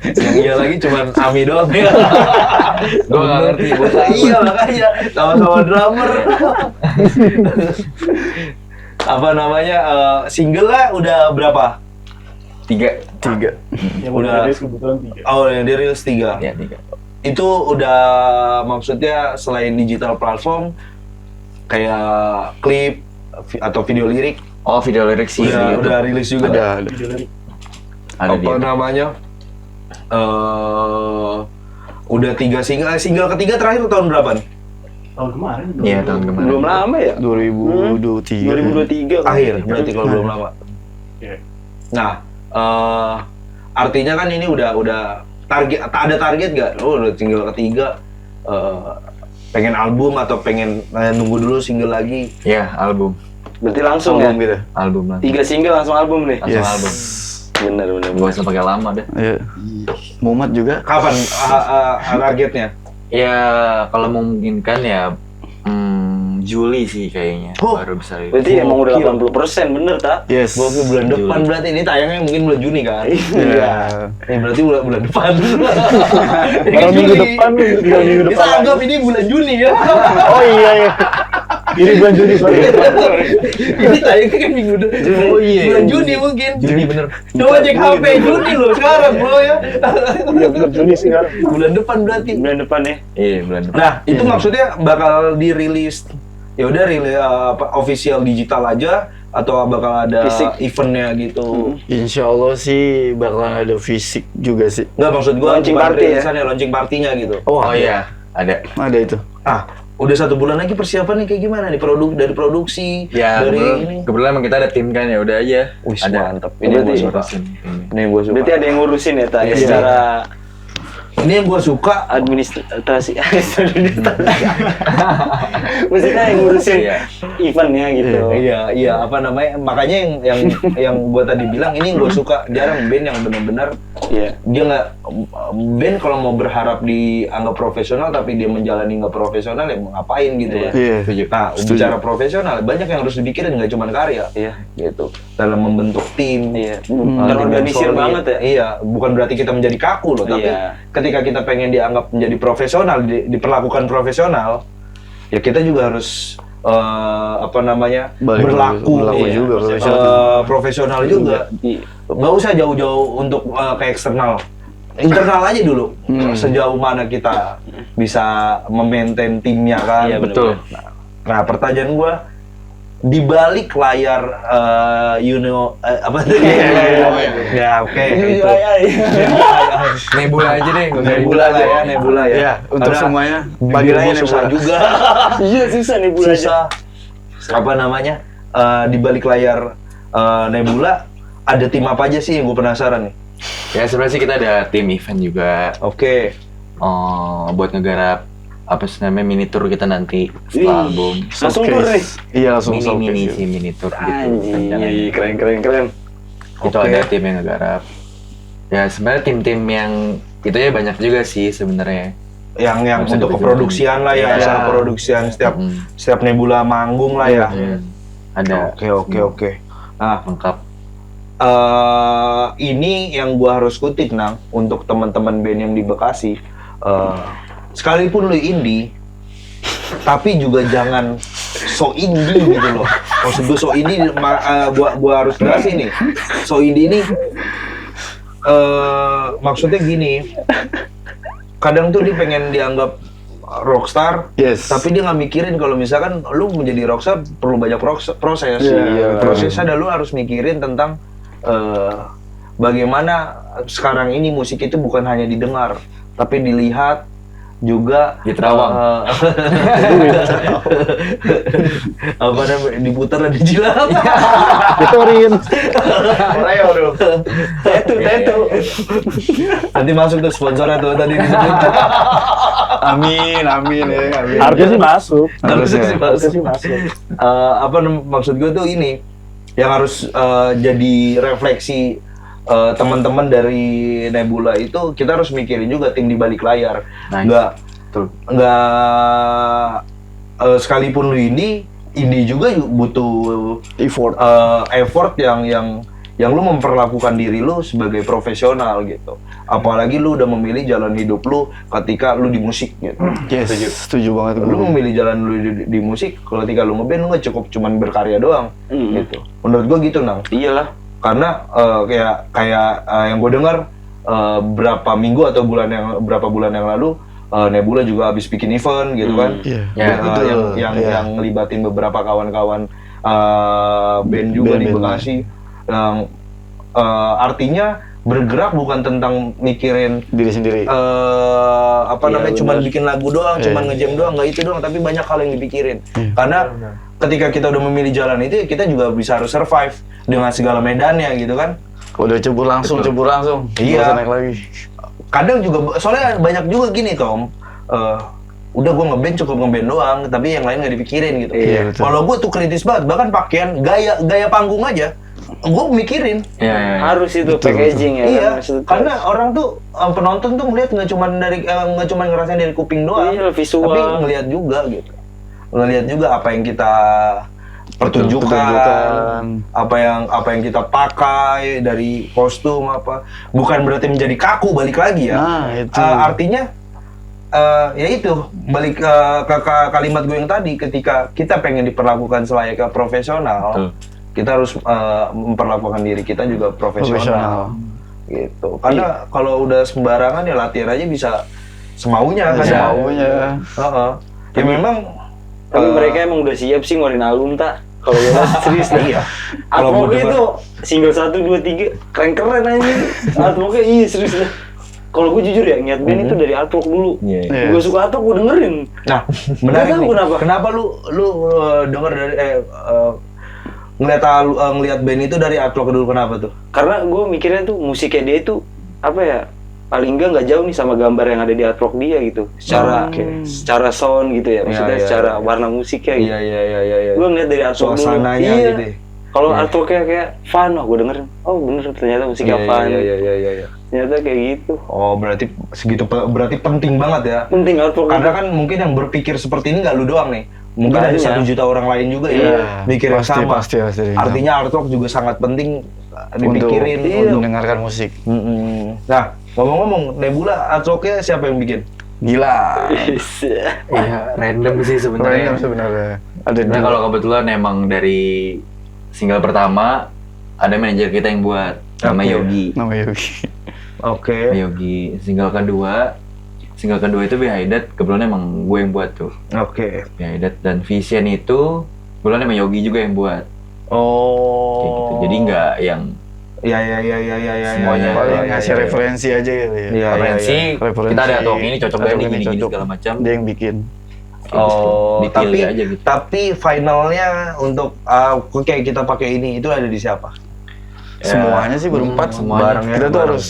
Yang iya lagi cuman Ami doang ya. Gue nggak ngerti. Iya makanya sama-sama drummer. Apa namanya single lah udah berapa? 3. Yang Udah. udah kebetulan 3. Oh yang dirilis 3. Ya 3. Itu udah maksudnya selain digital platform kayak klip atau video lirik Oh, video lirik sih. udah rilis juga. ada. Video lirik. Ada Apa dia. namanya? Udah 3 single. Single ketiga terakhir tahun berapa nih? Tahun kemarin. Iya, tahun kemarin. Belum lama ya? 2023. 2023. Akhir berarti kalau belum lama. Iya. Nah, artinya kan ini udah target, ada target gak? Oh, udah single ketiga, pengen album atau pengen nunggu dulu single lagi? Ya, album. Berarti langsung Album ya? gitu. Album lah. 3 single langsung album nih. Langsung album. Bener. Gak usah pakai lama deh. Iya. Muhammad juga. Kapan targetnya? Ya, kalau memungkinkan ya Juli sih kayaknya Oh. baru bisa. Berarti emang udah Gokil. 80% bener tak? Yes. Gokil, bulan Juli. depan berarti ini tayangnya mungkin bulan Juni kan? Iya. Ini berarti bulan depan. Baru minggu depan, tinggal minggu Kita depan anggap ini bulan Juni ya. Oh iya ya. Ini bulan Juni sorry. Ini tayangnya kan minggu depan. Oh iya. Bulan Juni mungkin. Juni bener. Coba cek HP Juni loh sekarang bro ya. Iya benar Juni sih sekarang. Bulan depan berarti. Bulan depan ya. Iya, bulan depan. Nah, itu maksudnya bakal dirilis ya udah rilis official digital aja atau bakal ada Fisik. eventnya gitu. Insya Allah sih bakalan ada fisik juga sih. Enggak maksud gua Launching bukan party ya? rilisannya, launching partinya gitu. Oh iya, ada. Ada itu. Ah, udah 1 bulan lagi persiapan nih kayak gimana nih dari produksi Ya, dari kebetulan, ini. kebetulan emang kita ada tim kan ya udah aja. Wih, Ada. mantap. Ini Ini gua berarti- suka. Ngurusin timnya. Ini gua suka. Berarti ada yang ngurusin ya tak? Iya. Secara Ini yang gua suka. administrasi. Maksudnya yang ngurusin Iya. eventnya gitu. Iya, apa namanya? Makanya yang gua tadi bilang ini yang gua suka. Jarang band yang benar-benar Iya. dia nggak band kalau mau berharap dianggap profesional tapi dia menjalani nggak profesional ya mau ngapain gitu kan. Iya. Setuju. Nah, Setuju. bicara profesional banyak yang harus dipikirin nggak cuma karya Iya. gitu dalam membentuk tim. Iya. tim Terorganisir yang solid. banget ya. Iya, bukan berarti kita menjadi kaku loh, tapi Iya. ketika kita pengen dianggap menjadi profesional, diperlakukan profesional, ya kita juga harus apa namanya berlaku Berlaku juga profesional juga. Iya. Nggak usah jauh-jauh untuk ke eksternal. Internal aja dulu. Sejauh mana kita bisa memaintain timnya kan. Iya, bener. Betul. Nah, pertanyaan gua di balik layar apa tadi? Ya, oke. itu. Nebula aja deh, nggak usah Nebula lah ya, nebula ya. Ya, untuk Karena semuanya bagi bagi raya susah juga. Iya susah nih bulan. Susah. Apa namanya? Di balik layar Nebula ada tim apa aja sih yang gue penasaran nih? Ya sebenarnya sih kita ada tim event juga. Oke. Buat ngegarap apa sih namanya mini tour kita nanti setelah Wih. album. Langsung tur nih. Iya langsung Mini showcase. sih mini tour gitu. Anjing, keren. Itu Oke. ada tim yang ngegarap. Ya sebenarnya tim-tim yang itu ya banyak juga sih sebenarnya. Yang Bisa untuk dibilang. keproduksian lah ya, Iya. asal produksian setiap Nebula manggung lah ya. Iya. Ada Oke. Nah, lengkap. ini yang gua harus kutip Nang untuk teman-teman band yang di Bekasi. Sekalipun lu indie, tapi juga jangan so indie gitu loh. Maksud gue so indie, gua harus jelasin nih. So indie ini maksudnya gini. Kadang tuh dia pengen dianggap rockstar, Yes. tapi dia nggak mikirin kalau misalkan lu menjadi rockstar perlu banyak proses. Iya, Prosesnya adalah lu harus mikirin tentang bagaimana sekarang ini musik itu bukan hanya didengar, tapi dilihat juga Di Terawang. Apa namanya, diputar dan dijilat. Ditorin. Oreo dong. Tetu. Nanti masuk tuh sponsornya tuh tadi disebut. Amin ya, amin. Harusnya sih masuk. Harusnya sih Harusnya sih masuk. Maksud gue tuh ini yang harus jadi refleksi teman-teman dari Nebula itu, kita harus mikirin juga tim di balik layar. Nice. Nggak sekalipun lu indie juga butuh effort yang lu memperlakukan diri lu sebagai profesional gitu. Apalagi lu udah memilih jalan hidup lu ketika lu di musik gitu. Yes, setuju banget Lu gue. memilih jalan lu di musik, ketika lu ngeband lu nggak cukup cuman berkarya doang gitu. Menurut gua gitu Nang. Iyalah. Karena kayak yang gue dengar berapa minggu atau berapa bulan yang lalu Nebula juga habis bikin event gitu kan. Iya. Ya, betul. Yang ngelibatin beberapa kawan-kawan band juga di Band-band Bekasi. Yang artinya bergerak bukan tentang mikirin Diri sendiri. namanya cuman bikin lagu doang, Iya. cuman ngejam doang, nggak itu doang, tapi banyak hal yang dipikirin. Karena ketika kita udah memilih jalan itu, kita juga bisa harus survive dengan segala medannya gitu kan. Udah cebur langsung. Iya. Nggak usah naik lagi. Kadang juga, soalnya banyak juga gini Tom, udah gue ngeband cukup ngeband doang, tapi yang lain nggak dipikirin gitu. Iya, betul. Kalau gue tuh kritis banget, bahkan pakaian, gaya panggung aja, gue mikirin. Iya. Harus itu Betul, packaging ya. Iya, kan? Maksudnya karena orang tuh penonton tuh melihat nggak cuma ngerasain dari kuping doang, Iya, visual. tapi ngelihat juga gitu, ngelihat juga apa yang kita pertunjukan, Pertunjukan. apa yang kita pakai dari kostum apa, bukan berarti menjadi kaku balik lagi ya. Nah, itu. Artinya ya itu balik ke kalimat gue yang tadi, ketika kita pengen diperlakukan selayaknya profesional, kita harus memperlakukan diri kita juga profesional. Gitu. Karena kalau udah sembarangan ya latihan aja bisa semaunya kan. Semaunya. Ya memang Tapi mereka emang udah siap sih ngeluarin album tak? Kalau gue serius nih. iya. Kalau Artworknya gua dengar- itu single 1, 2, 3 keren-keren aja. Artworknya iya serius dah. Kalau gue jujur ya, niat band itu dari artwork dulu. Iya. Gue suka artwork, gue dengerin. Nah, menarik tahu nih. kenapa. Kenapa lu denger dari ngeliat band itu dari artwork dulu, kenapa tuh? Karena gue mikirnya tuh musiknya dia itu apa ya? Paling enggak nggak jauh nih sama gambar yang ada di artwork dia gitu. Secara sound gitu ya, maksudnya Iya, secara iya. warna musiknya gitu. Iya. Gue ngeliat dari artwork dulu. Suasananya Iya. gitu. Kalau artworknya kayak fun, gue dengerin. Oh bener, ternyata musiknya fun. Iya. Ternyata kayak gitu. Oh, berarti berarti penting banget ya. Penting artwork. Karena kan mungkin yang berpikir seperti ini nggak lu doang nih. Mungkin ada Banyak. 1 juta orang lain juga Iya. yang mikir yang sama. Pasti. Artinya artwork juga sangat penting dipikirin. Untuk mendengarkan musik. Nah, ngomong-ngomong, Nebula artworknya siapa yang bikin? Gila. Iya, random sih sebenarnya. Sebenarnya. Ada Sebenarnya dua. kalau kebetulan emang dari single pertama ada manajer kita yang buat nama Oke. Yogi. Nama Yogi. Oke. Yogi. Single kedua itu Behidet, kebetulan emang gue yang buat tuh. Oke. Behidet dan Vision itu kebetulan emang Yogi juga yang buat. Kayak gitu. Oh. Jadi nggak yang Ya. Semuanya Paling iya, ngasih referensi aja gitu ya. Iya. referensi, Referensi. kita ada tuh ini cocok banget Ini nih gini cocok. segala macam. Dia yang bikin. Oh, Detail tapi aja gitu. tapi finalnya untuk kayak kita pakai ini itu ada di siapa? Semuanya sih berempat. semuanya. Barangnya Kita tuh bareng. harus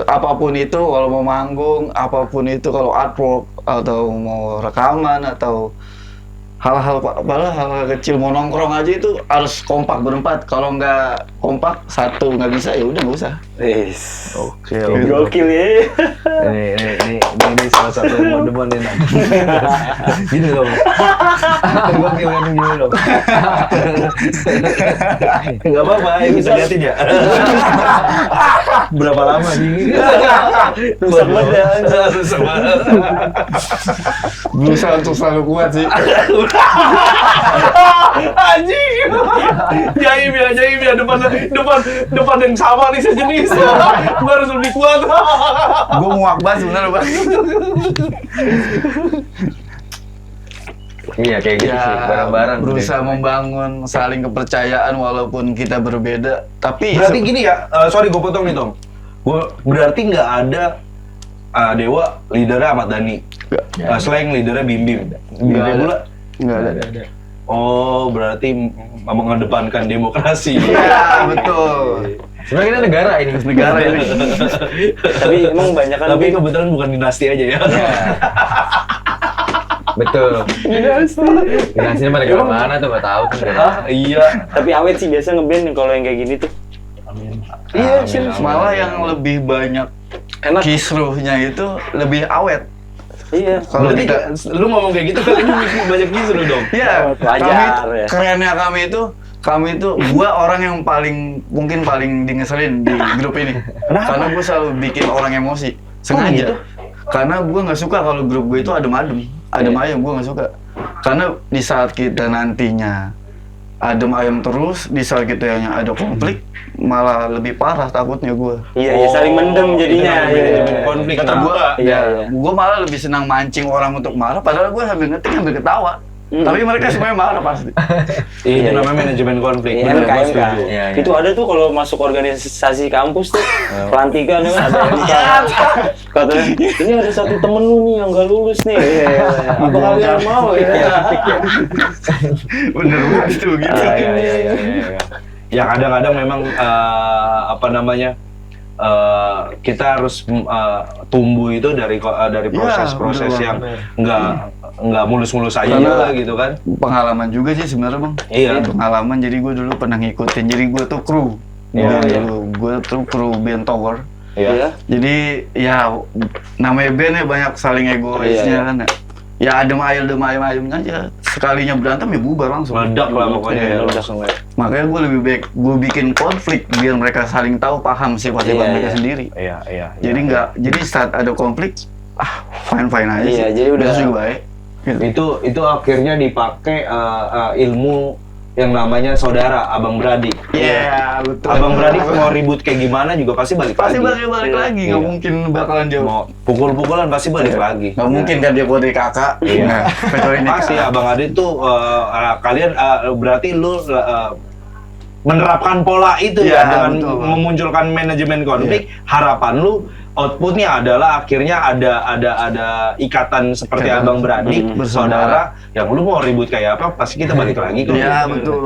apapun itu, kalau mau manggung, apapun itu, kalau artwork atau mau rekaman atau hal-hal kecil mau nongkrong aja itu harus kompak berempat. Kalau nggak kompak satu nggak bisa ya udah nggak usah. Oke. Gokil ya. Ini salah satu yang mau demen nih. Gini dong. Gokil kan gini dong. Enggak apa-apa, ya bisa liatin ya. Berapa lama nih? Rusak banget. Berusaha untuk selalu kuat sih. Anjing. Jaim ya depan yang sama nih sejenis. Gua harus lebih kuat. Gue muak banget sebenarnya bang. Iya kayak gitu sih, bareng-bareng. Berusaha membangun saling kepercayaan walaupun kita berbeda. Tapi Berarti gini ya, sorry gue potong nih Tom. Berarti nggak ada Dewa leadernya Ahmad Dhani, Slang leadernya Bim Bim. Nggak ada. Pula? nggak ada. Oh, berarti mengedepankan demokrasi. Iya betul. Sebenarnya kita negara ini. Negara ini. Tapi emang banyak kan. Tapi kebetulan bukan dinasti aja ya. Betul. Dinasti mana negara mana tuh nggak tahu tuh. Iya. Tapi awet sih biasa ngeband kalau yang kayak gini tuh. Amin. Iya sih. Malah yang lebih banyak Enak. kisruhnya itu lebih awet. Iya. Kalau Berarti kita lu ngomong kayak gitu kan ini banyak justru dong. Iya, Wajar, ya. kerennya kami itu gua orang yang mungkin paling dingeselin di grup ini. Karena gua selalu bikin orang emosi sengaja. Karena gua nggak suka kalau grup gua itu adem ayem gua nggak suka. Karena di saat kita nantinya adem ayem terus, di saat kita yang ada konflik malah lebih parah takutnya gua. Iya, ya, saling mendem jadinya. Iya. Konflik Kata kenapa? gua, Iya, ya, iya. gua malah lebih senang mancing orang untuk marah, padahal gua sambil ngetik sambil ketawa. Tapi mereka semuanya marah pasti. Itu namanya manajemen konflik. Iya, Bener, gua MKMK. setuju. Iya, iya. Itu ada tuh kalau masuk organisasi kampus tuh, pelantikan ya, ada MK. Katanya, ini ada satu temen lu nih yang gak lulus nih. Apa kalian mau ya? Bener banget tuh gitu. Iya. Ya kadang-kadang memang apa namanya kita harus tumbuh itu dari proses-proses bener yang nggak mulus-mulus aja Karena- lah gitu kan. Pengalaman juga sih sebenarnya bang. Iya. Pengalaman, jadi gue dulu pernah ngikutin, jadi gue tuh kru. Iya, iya. Gue tuh kru band Tower. Iya. Jadi ya namanya band ya banyak saling egoisnya Iya, iya. kan ya. Ya adem ayem aja. Sekalinya berantem ya bubar langsung. Meledak lah pokoknya. Iya, Ya. Langsung ya. Makanya gue lebih baik gue bikin konflik biar mereka saling tahu, paham sifat-sifat Iya, mereka iya. sendiri. Iya. Jadi jadi saat ada konflik fine aja Iya, sih. jadi udah- Besok juga baik. Gitu. Itu akhirnya dipakai ilmu yang namanya saudara, abang beradik. Iya, betul. Abang beradik mau ribut kayak gimana juga pasti balik Pasti lagi. balik lagi, nggak Iya. mungkin bakalan dia Mau pukul-pukulan pasti balik lagi. nggak mungkin kan dia buat dari kakak. Iya. Nah, kecuali ini Pasti kakak. abang Adi tuh kalian berarti lu menerapkan pola itu Iya, ya dengan betul. memunculkan manajemen konflik. Harapan lu outputnya adalah akhirnya ada ikatan seperti Ikatan. abang beradik, Bersaudara. saudara. Yang lu mau ribut kayak apa pasti kita balik lagi kok. Iya, betul.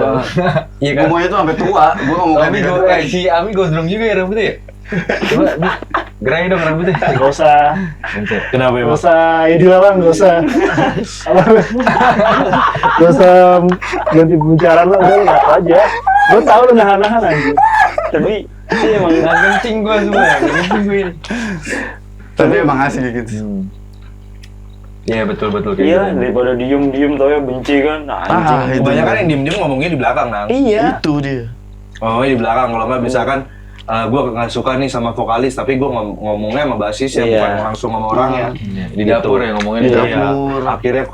Iya Gue mau itu sampai tua, gue nggak mau Ami si Ami gondrong juga ya rambutnya ya? Coba gerain dong rambutnya. Gak usah, Kenapa gak emang? usah ini dilarang, gak usah gak usah ganti pembicaraan lah, udah ngaku aja. Gue tau lu nahan-nahan aja. Tapi sih emang Nggak kencing gua semua, nggak kencing gua ini. Tapi emang asli gitu. Iya betul kayak iya gitu. daripada diem tau ya benci kan. Nah, anjing. itu Kebanyakan yang diem-diem ngomongnya di belakang, Nang. Iya. itu dia. Oh, di belakang. Kalau nggak misalkan gue nggak suka nih sama vokalis, tapi gue ngomongnya sama basis ya, Iya. bukan langsung sama orangnya. Iya, di dapur ya ngomongnya di Iya. dapur. dapur. Akhirnya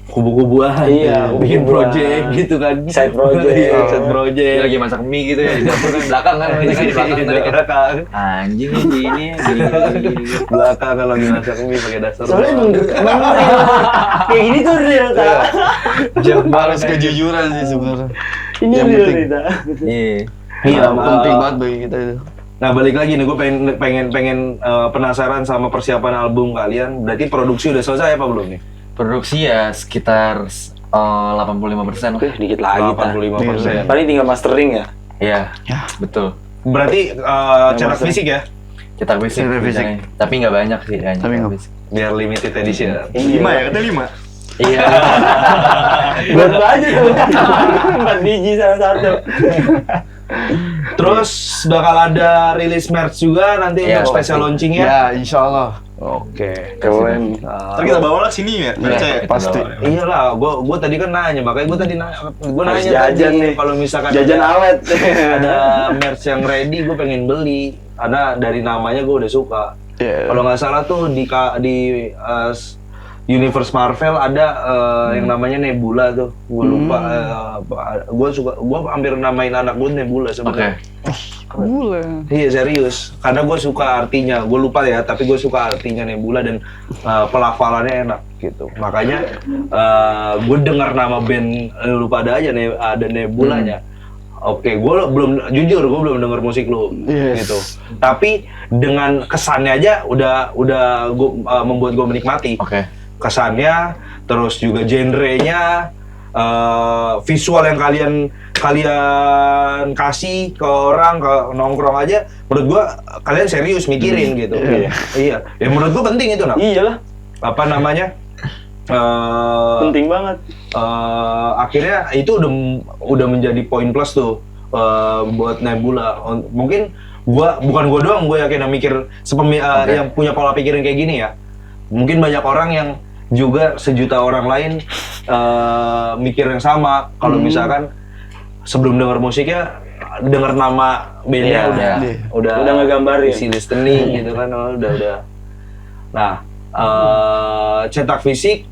kubu-kubuan, Iya, bikin kubu-kubuan. project gitu kan. Side project. Iya, side project. Dia lagi masak mie gitu ya di dapur kan belakang kan, di belakang tadi kan. belakang. Anjing nih ini gini. Belakang kalau lagi masak mie pakai dasar. Soalnya emang real. Kayak gini tuh real tak. Harus kejujuran sih sebenarnya. Ini Yang real penting. kita. Iya. Iya, Penting banget bagi kita itu. Nah, balik lagi nih, gue pengen penasaran sama persiapan album kalian. Berarti produksi udah selesai apa belum nih? Produksi ya sekitar 85%. Oke, dikit lagi tak. 85%. Paling tinggal mastering ya. Iya, betul. Berarti cetak fisik ya? Cetak fisik, Cetak fisik. tapi nggak banyak sih kayaknya. Tapi nggak- fisik. Biar limited edition. Iya. ya, kata 5. Iya. Buat lu aja tuh. 4 biji salah satu. Terus bakal ada rilis merch juga nanti Iya, untuk special launchingnya. Ya, insya Allah. Oke. Keren. Ntar kita bawa lah sini ya, percaya. Pasti. Iyalah, gua tadi kan nanya, makanya gua Harus nanya jajan tadi nih. kalau misalkan Jajan awet. ada merch yang ready, gua pengen beli. Karena dari namanya gua udah suka. Iya. Kalau nggak salah tuh di Universe Marvel ada yang namanya Nebula tuh. Gua lupa. Gua hampir namain anak gua Nebula sebenarnya. Bulan. Iya serius, karena gue suka artinya, gue lupa ya, tapi gue suka artinya Nebula dan pelafalannya enak gitu. Makanya gue dengar nama band lu pada aja ada Nebulanya. Oke, gue belum denger musik lu Yes. gitu. Tapi dengan kesannya aja udah membuat gue menikmati. Oke. Kesannya, terus juga genrenya, visual yang kalian kasih ke orang, ke nongkrong aja, menurut gua kalian serius mikirin gitu. Iya. Ya menurut gua penting itu, Nak. Iyalah, Apa namanya? penting banget. Akhirnya itu udah menjadi poin plus tuh buat Nebula. Mungkin bukan gua doang, gua yakin yang mikir yang punya pola pikiran kayak gini ya. Mungkin banyak orang yang juga sejuta orang lain mikir yang sama. Kalau misalkan sebelum denger musiknya, denger nama bandnya udah ngegambarin. isi listening gitu kan, udah. Nah, cetak fisik,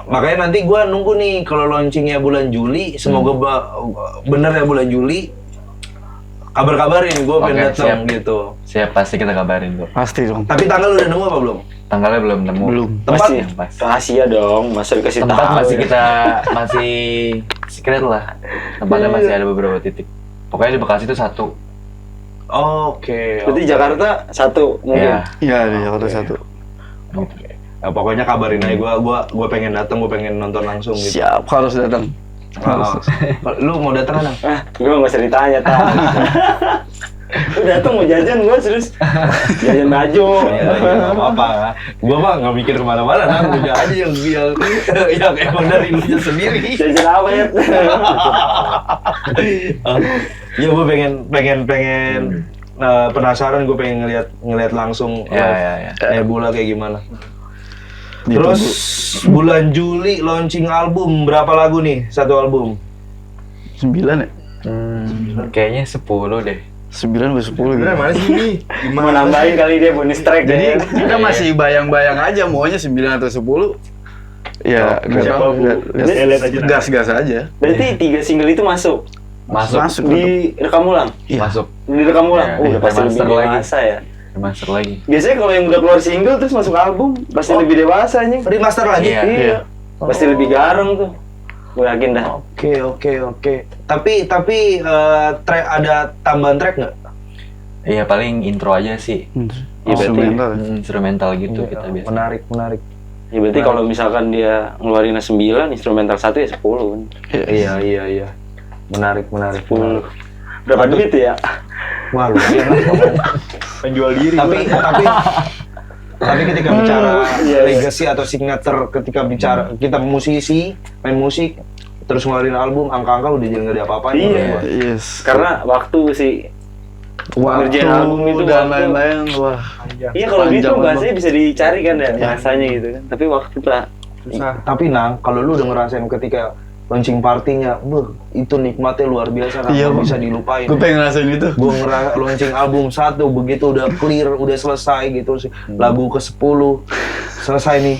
makanya nanti gue nunggu nih kalau launchingnya bulan Juli, semoga bener ya bulan Juli. Kabarin gue pengen datang gitu. Siap, pasti kita kabarin kok. Pasti dong. Tapi tanggal udah nemu apa belum? Tanggalnya belum nemu. Belum. Tempat? Pas. Rahasia dong, masa dikasih Tempat tahu. masih masih secret lah. Tempatnya masih ada beberapa titik. Pokoknya di Bekasi itu 1. Oke. Berarti Jakarta 1 mungkin. Ya. Iya, di Jakarta 1. Oke. Ya, pokoknya kabarin aja, gue pengen datang, gue pengen nonton langsung gitu. Siap, harus datang. Lu mau datang kan? Gue nggak usah ditanya, tak. Lu datang mau jajan, gue serius. Jajan baju. Nggak apa-apa. Gue mah nggak mikir kemana-mana, nah udah aja yang emang dari lu sendiri. Jajan apa ya? Ya gue pengen penasaran, gue pengen ngeliat langsung Ya. Nebula kayak gimana. Terus bulan Juli launching album, berapa lagu nih satu album? 9 ya? Kayaknya 10 deh. 9 atau 10 gitu. Bener mana sih ini? Mau nambahin kali dia bonus track. Jadi kan? kita masih bayang-bayang aja maunya 9 atau 10. Ya, nggak siapa, tahu. Bu? Lihat aja. Gas-gas aja. Berarti 3 single itu masuk. Masuk. Direkam ulang. Iya. Masuk. Direkam ulang. Ya, Udah pasti lebih remaster lagi. dewasa ya. Remaster lagi. Biasanya kalau yang udah keluar single terus masuk album pasti lebih dewasa nih. Remaster lagi? Iya. Iya. Pasti lebih garang tuh. Gue yakin dah. Oke. Tapi track ada tambahan track nggak? Iya, paling intro aja sih. Iya, berarti- Instrumental. Instrumental gitu kita biasa. Menarik. Ya berarti kalau misalkan dia ngeluarin 9, instrumental 1 ya 10 kan. Iya. Menarik. 10. Berapa duit ya? Wah, lumayan lah pokoknya. Penjual diri. Tapi ketika bicara Yes. legacy atau signature, ketika bicara kita musisi, main musik, terus ngeluarin album, angka-angka udah jadi nggak ada apa-apanya. Iya. menurut gua. Yes. Karena waktu sih. Ngerjain album itu dan waktu. lain-lain, wah. Iya kalau Panjang gitu banget. bahasanya bisa dicari kan ya Iya. bahasanya gitu kan. Tapi waktu lah. Tapi Nang, kalau lu udah ngerasain ketika launching partinya, itu nikmatnya luar biasa, Nang. Iya, Nggak Bang. bisa dilupain. Gue pengen ngerasain itu. Gue launching album 1, begitu udah clear, udah selesai gitu sih. Lagu ke-10 selesai nih.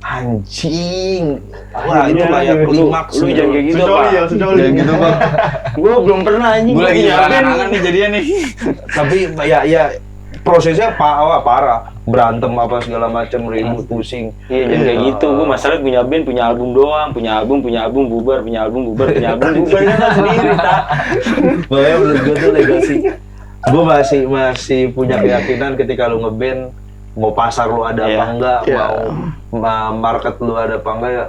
Anjing. Wah, itu kayak klimaks. Lu jangan kayak gitu, Sejoli Pak. ya, sejoli. Kayak gitu, Bang. Gue belum pernah anjing. Gue lagi punya band. nyerangan nih jadinya nih. Tapi ya prosesnya parah. Berantem apa segala macam, ribut, pusing. Iya, jangan kayak gitu. Gue masalah punya band, punya album doang, punya album bubar, punya album bubar kan sendiri, tak. Makanya menurut gue tuh legacy. Gue masih punya keyakinan ketika lu ngeband, mau pasar lu ada apa enggak, mau market lu ada apa enggak,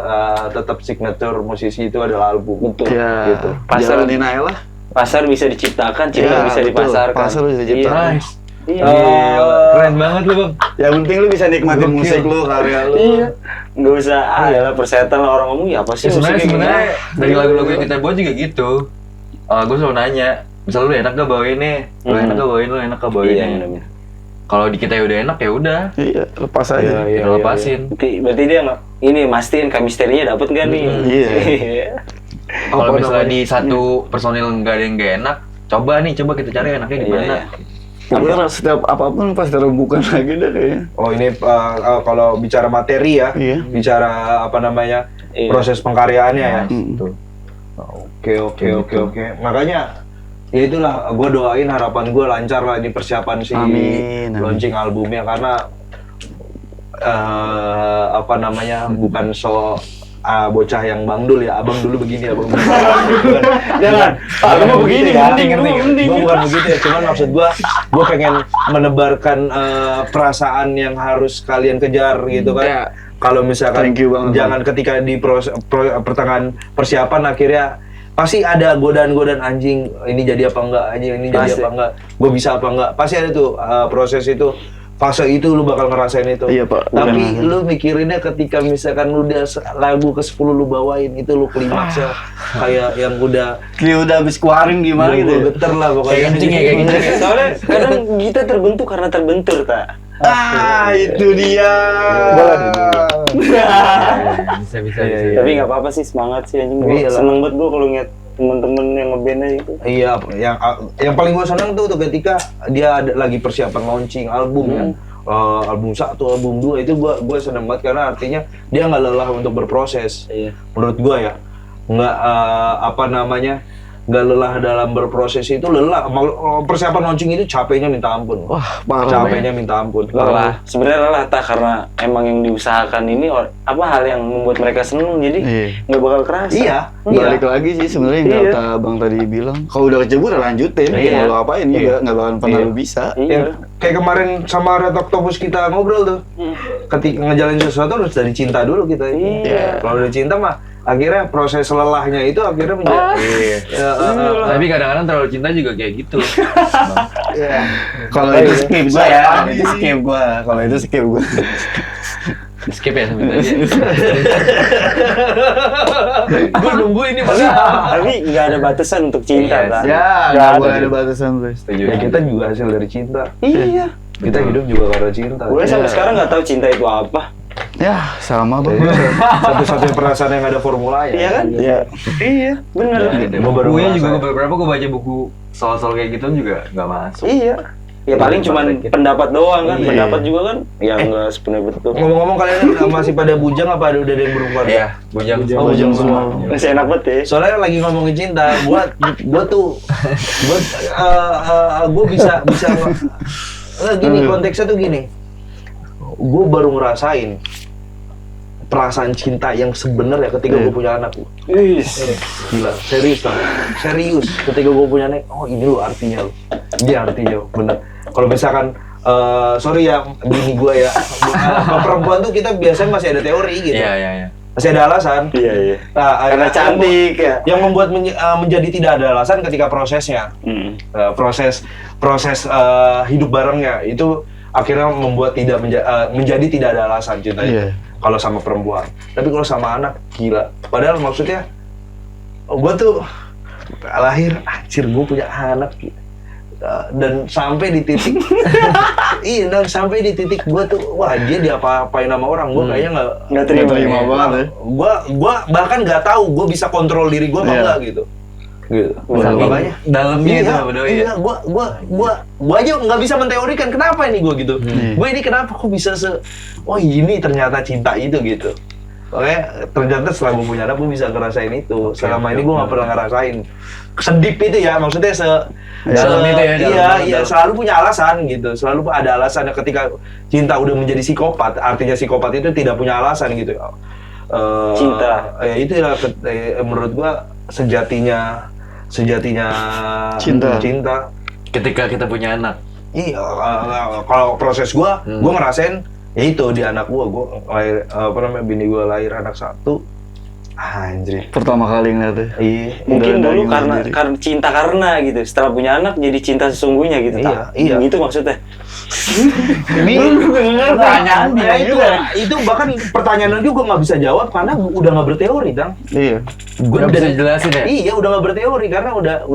tetap signature musisi itu adalah album. Betul. Ya, Gitu. Pasar- jalanin aja lah. Pasar bisa diciptakan, cinta Ya, bisa betul. dipasarkan. Pasar bisa diciptakan. Iya. Keren banget lu, Bang. Yang penting lu bisa nikmatin musik lu, karya lu. Iya. Nggak usah, ya persetan lah orang ngomong, ya apa sih musiknya Sebenarnya gini? dari lagu-lagu yang kita buat juga gitu. Gue selalu nanya, misal lu enak gak bawain nih? Lu enak gak bawain, lu enak gak bawain Iya, nih? benar. Kalau di kita udah enak ya udah, Iya, lepas aja. kita lepasin. Berarti dia ini mastiin chemistry-nya dapet gak nih? Iya. Kalau misalnya di satu personil nggak ada yang nggak enak, coba kita cari enaknya di Iya, mana. iya. Pokoknya setiap apapun pasti rembukan lagi dah kayaknya. Oh ini kalau bicara materi ya, Iya. bicara apa namanya Iya. proses pengkaryaannya ya. Gitu. Oke. Makanya ya itulah, gue doain harapan gue lancar lah di persiapan si Amin. launching albumnya karena apa namanya bukan bocah yang bangdul ya, abang dulu begini abang dulu. Jangan, Lu mau begini, ya. mending. Gue bukan begitu ya, cuman maksud gue pengen menebarkan perasaan yang harus kalian kejar gitu kan. Ya. Kalau misalkan Thank you banget, jangan ketika di pertengahan persiapan akhirnya pasti ada godaan-godaan anjing, ini jadi apa enggak, anjing ini jadi Pasti. apa enggak, gue bisa apa enggak, pasti ada tuh proses itu, fase itu lu bakal ngerasain itu. Iya, Pak. Tapi Benar. lu mikirinnya ketika misalkan lu udah lagu ke-10 lu bawain, itu lu klimaksnya kayak yang udah Kayak udah habis keluarin gimana gitu. gue geter lah pokoknya. Kayak kencing ya, kayak gitu. Soalnya kadang kita terbentuk karena terbentur, tak? Itu dia. Bisa. Tapi nggak apa-apa sih, semangat sih anjing. Gua Iya lah. seneng banget gua kalau ngeliat temen-temen yang ngebandnya itu. Iya, yang paling gue senang tuh ketika dia ada lagi persiapan launching album ya. Album 1, album 2 itu gue seneng banget karena artinya dia nggak lelah untuk berproses. Iya. Menurut gue ya, nggak nggak lelah dalam berproses itu lelah. Persiapan launching itu capeknya minta ampun. Wah, parah. Capeknya minta ampun. Lelah. Sebenarnya lelah tak karena emang yang diusahakan ini hal yang membuat mereka seneng, jadi Iya. nggak bakal kerasa. Iya. Balik lagi sih sebenarnya yang Iya. kata Bang tadi bilang, kalau udah kecebur lanjutin, Iya. mau lo apain juga nggak bakalan pernah Iya. lo bisa. Iya. Yang kayak kemarin sama Red Octopus kita ngobrol tuh. Ketika ngejalanin sesuatu harus dari cinta dulu kita. Iya. Kalau dari cinta mah akhirnya proses lelahnya itu akhirnya menjadi Tapi kadang-kadang terlalu cinta juga kayak gitu. Kalau itu skip gua ya, itu skip gua. Kalau itu skip gua. Skip ya sampai tadi. gue nunggu ini Tapi nggak ada batasan untuk cinta, Iya, tak? Ya, Nggak nggak ada. boleh ada batasan guys. Setuju. ya kita juga hasil dari cinta. Iya. Kita hidup juga karena cinta. Gue sampai sekarang nggak tahu cinta itu apa. Ya, sama Bang. Satu-satunya perasaan yang ada formulanya. Iya kan? Iya. Iya, bener. Bukunya juga beberapa gue baca buku soal-soal kayak gitu juga nggak masuk. Iya. Ya paling cuman pendapat doang kan, Iya. pendapat juga kan yang nggak sepenuhnya betul. Ngomong-ngomong kalian masih pada bujang apa udah ada yang berubah? Iya, bujang. Oh, bujang semua. Masih enak banget ya. Soalnya lagi ngomongin cinta, gua bisa gini, konteksnya tuh gini. Gue baru ngerasain perasaan cinta yang sebenarnya ketika gue punya anak. Gila, serius ketika gue punya anak, oh ini lo artinya lo. Dia artinya bener. Kalau misalkan sorry ya bini gue ya, perempuan tuh kita biasanya masih ada teori gitu. Iya. Masih ada alasan. Iya. Nah, Karena cantik ya. Yang membuat menjadi tidak ada alasan ketika prosesnya. Proses hidup barengnya itu akhirnya membuat tidak menjadi tidak ada alasan cinta itu. Kalau sama perempuan. Tapi kalau sama anak gila. Padahal maksudnya gue tuh lahir anjir gue punya anak dan sampai di titik dan sampai di titik gue tuh wah dia diapa-apain sama orang gue kayaknya Nggak terima banget ya. gue bahkan nggak tahu gue bisa kontrol diri gue apa enggak gitu. Makanya Dalamnya itu apa doi ya? gue aja nggak bisa menteorikan kenapa ini gue gitu. Gue ini kenapa kok bisa oh ini ternyata cinta itu gitu. Oke, ternyata setelah gue punya anak gue bisa ngerasain itu. Selama ini gue nggak pernah ngerasain sedip itu ya, maksudnya Dalam itu ya, iya, selalu punya alasan gitu. Selalu ada alasan ketika cinta udah menjadi psikopat, artinya psikopat itu tidak punya alasan gitu. Cinta. Ya itu ya menurut gue sejatinya Cinta. Ketika kita punya anak. Iya, kalau proses gue ngerasain ya itu di anak gue lahir bini gue lahir anak satu, Anjir. Pertama kali ngeliatnya. Iya. Mungkin Udah dulu daging karena sendiri. cinta karena gitu. Setelah punya anak jadi cinta sesungguhnya gitu. Iya, tak? iya. Gitu maksudnya. Ini pertanyaan dia juga. Itu bahkan pertanyaan juga nggak bisa jawab karena udah nggak berteori, Dang. Iya. Gue Nggak bisa jelasin ya? Iya, udah nggak berteori karena udah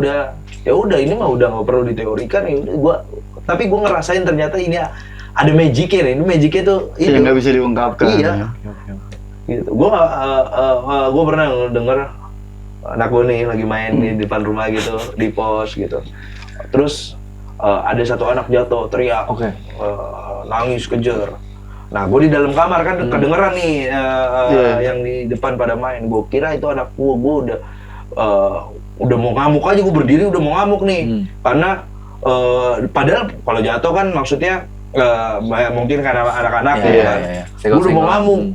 ya udah ini mah udah nggak perlu diteorikan ya udah tapi gue ngerasain ternyata ini ada magicnya nih. Ini magicnya tuh itu. Yang nggak bisa diungkapkan. Iya. Gitu. Gue pernah denger anak gue nih lagi main di depan rumah gitu di pos gitu. Terus ada satu anak jatuh teriak, Oke. nangis kejer. Nah gue di dalam kamar kan kedengeran nih yang di depan pada main. Gue kira itu anak gue udah mau ngamuk aja, gue berdiri udah mau ngamuk nih karena padahal kalau jatuh kan maksudnya mungkin karena anak-anak gitu kan. Gue udah mau ngamuk.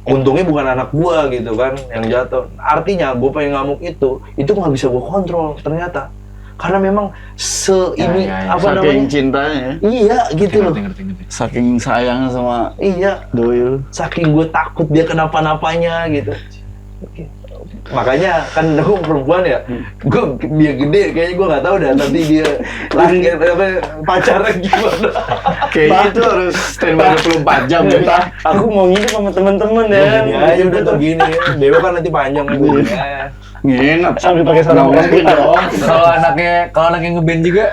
Untungnya bukan anak gua gitu kan yang jatuh. Artinya gua pengen ngamuk itu nggak bisa gua kontrol ternyata. Karena memang ini apa Saking namanya? cintanya. Iya gitu loh. Ngerti. Saking sayang sama Iya. Doyul. Saking gue takut dia kenapa-napanya gitu. Makanya kan aku perempuan ya, gue dia gede kayaknya gue nggak tahu dah nanti dia laki pacaran gimana. Kayaknya itu harus standby 24 jam ya. Aku mau nginep sama temen-temen ya. Gini aja udah tuh gini, Dewa kan nanti panjang gue. Nginep. Sambil pakai sarung Nggak mungkin dong. Kalau anaknya ngeband juga,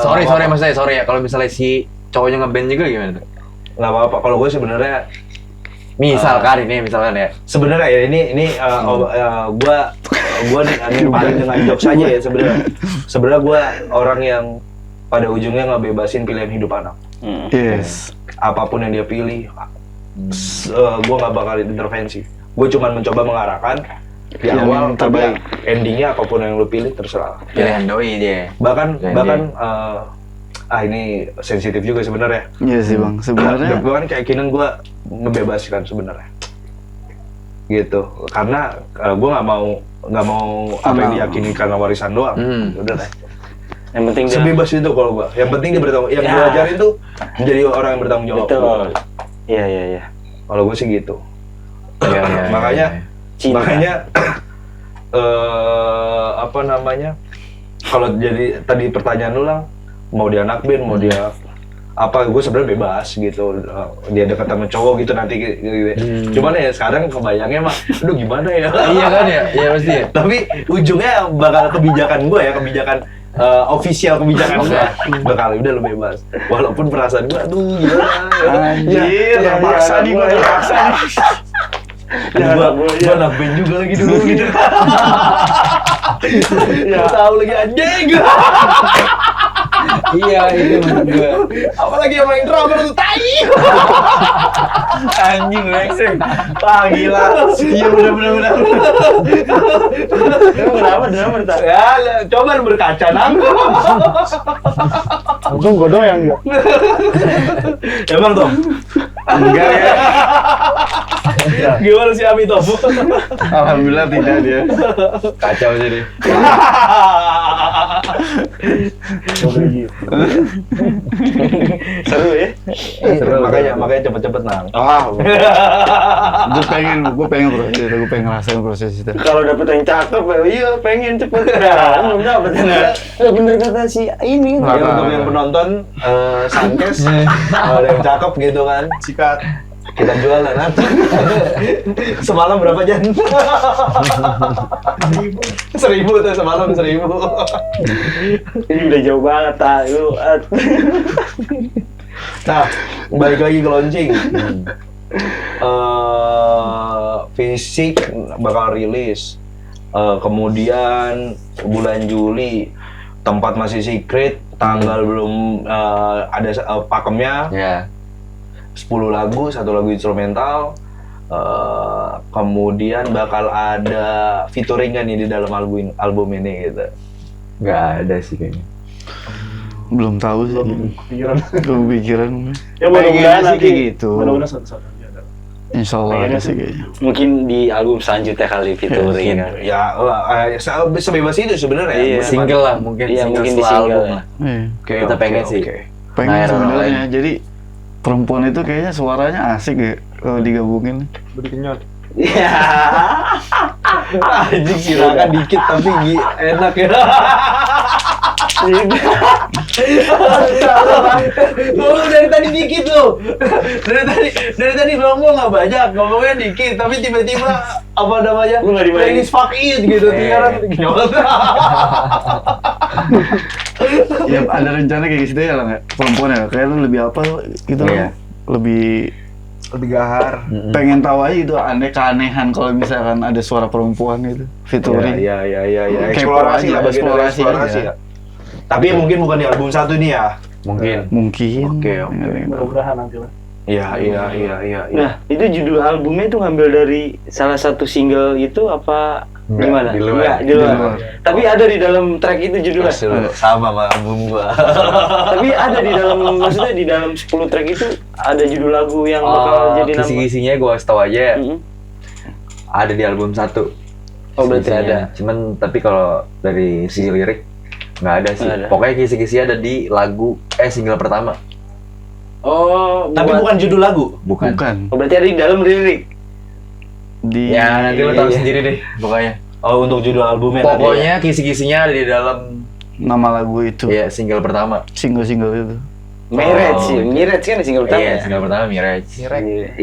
sorry maksudnya sorry ya. Kalau misalnya si cowoknya ngeband juga gimana tuh? Nggak apa-apa. Kalau gue sebenarnya Misalkan ya. sebenarnya ya ini gua paling dengan jokes aja ya sebenarnya. Sebenarnya gua orang yang pada ujungnya ngebebasin pilihan hidup anak. Yes. Apapun yang dia pilih, gua nggak bakal intervensi. Gue cuma mencoba mengarahkan di Yang awal terbaik. endingnya apapun yang lu pilih terserah. Pilihan doi dia. Bahkan Pilihan ini sensitif juga sebenarnya. Iya sih bang. Sebenarnya Bahkan keyakinan gue ngebebaskan sebenarnya. Gitu. Karena gue nggak mau apa yang diyakini karena warisan doang. Udah deh. Yang penting dia Sebebas itu kalau gue. Yang penting dia bertanggung. Yang gue ajarin tuh menjadi orang yang bertanggung jawab. betul. Iya. Kalau gue sih gitu. Iya. Cinta. Makanya apa namanya? Kalau jadi tadi pertanyaan lu lang, mau dia anak band, mau dia apa, gue sebenarnya bebas gitu. Dia dekat sama cowok gitu nanti gitu. Cuman ya sekarang kebayangnya mah, aduh gimana ya? Iya kan ya? Iya pasti ya. Tapi ujungnya bakal kebijakan gue ya, kebijakan official kebijakan gue. Bakal udah lu bebas. Walaupun perasaan gue, aduh gimana? anjir, terpaksa nih gue terpaksa nih. Gue anak band juga lagi dulu gitu. Ya tahu lagi anjing. Iya itu maksud gue. Apalagi yang main drummer tuh tai. Anjing lengseng. Wah gila. Iya benar. Kenapa drummer tak? Ya coba lu berkaca nang. Untung gue doang yang Emang Tom? Enggak ya. Gimana si Ami Tom? Alhamdulillah tidak dia. Kacau sih dia. Seru ya? Makanya cepet-cepet nang. Gue pengen proses itu, gue pengen ngerasain proses itu. Kalau dapet yang cakep, iya pengen cepet. Belum dapet ya. Bener kata si ini. Ya, untuk yang penonton Sankes ada yang cakep gitu kan. Sikat. Kita jualan nanti. Semalam berapa Jan? 1.000 tuh semalam 1.000. Ini udah jauh banget tak. Nah, balik lagi ke launching. Fisik bakal rilis. Kemudian bulan Juli tempat masih secret, tanggal belum ada pakemnya. Ya. 10 lagu, 1 lagu instrumental. Kemudian bakal ada featuring kan nih di dalam album ini gitu. Nggak ada sih kayaknya. Belum tahu sih. pikiran. Belum pikiran. Ya mudah-mudahan Pengennya sih nanti kayak gitu. mudah-mudahan satu-satu ada. Insya Allah ada Pengennya sih kayaknya. Mungkin di album selanjutnya kali featuring kan. Ya, sebebas itu sebenarnya. Iya. Single lah mungkin. Iya, mungkin di setelah single album ya. lah. Iya. Kita pengen sih. Pengen Viral sebenarnya. lain. Jadi perempuan itu kayaknya suaranya asik ya kalau digabungin. Budi kenyot. Iya. Anjing silakan dikit tapi enak ya. Ngomong dari tadi dikit lo. Dari tadi ngomong nggak banyak, ngomongnya dikit tapi tiba-tiba apa namanya? Lu nggak dimainin. Playlist fuck it gitu tinggalan. Ya ada rencana kayak gitu ya lah nggak? Perempuan ya, kayak lu lebih apa gitu Iya. lebih gahar. pengen tahu aja gitu keanehan kalau misalkan ada suara perempuan gitu featuring. Iya. Kepo Eksplorasi aja, lah, bagian dari eksplorasi eksplorasi aja. ya. Tapi mungkin bukan di album 1 ini ya. Mungkin. Mungkin. Oke. Mudah-mudahan nanti lah. Iya. Nah, itu judul albumnya itu ngambil dari salah satu single itu apa Enggak, gimana? di luar. Enggak, di luar. Tapi ada di dalam track itu judulnya. Sama sama album gua. Tapi ada di dalam, maksudnya di dalam 10 track itu ada judul lagu yang bakal jadi nama. Kisi-kisinya gue kasih tau aja ya. Mm-mm. Ada di album 1. Oh, berarti Kisi-kisinya. ada. Cuman tapi kalau dari sisi lirik nggak ada sih. Nggak ada. Pokoknya kisi-kisi ada di lagu single pertama. Oh, Tapi bukan judul lagu. Bukan. Oh, berarti ada di dalam lirik. Di Ya nanti lo tahu Iya. sendiri deh pokoknya. Oh, untuk judul albumnya tadi ya? Pokoknya kisi-kisinya ada di dalam nama lagu itu, single pertama. single itu. Mirage sih, Mirage kan di single pertama. Iya, single pertama Mirage. Iya,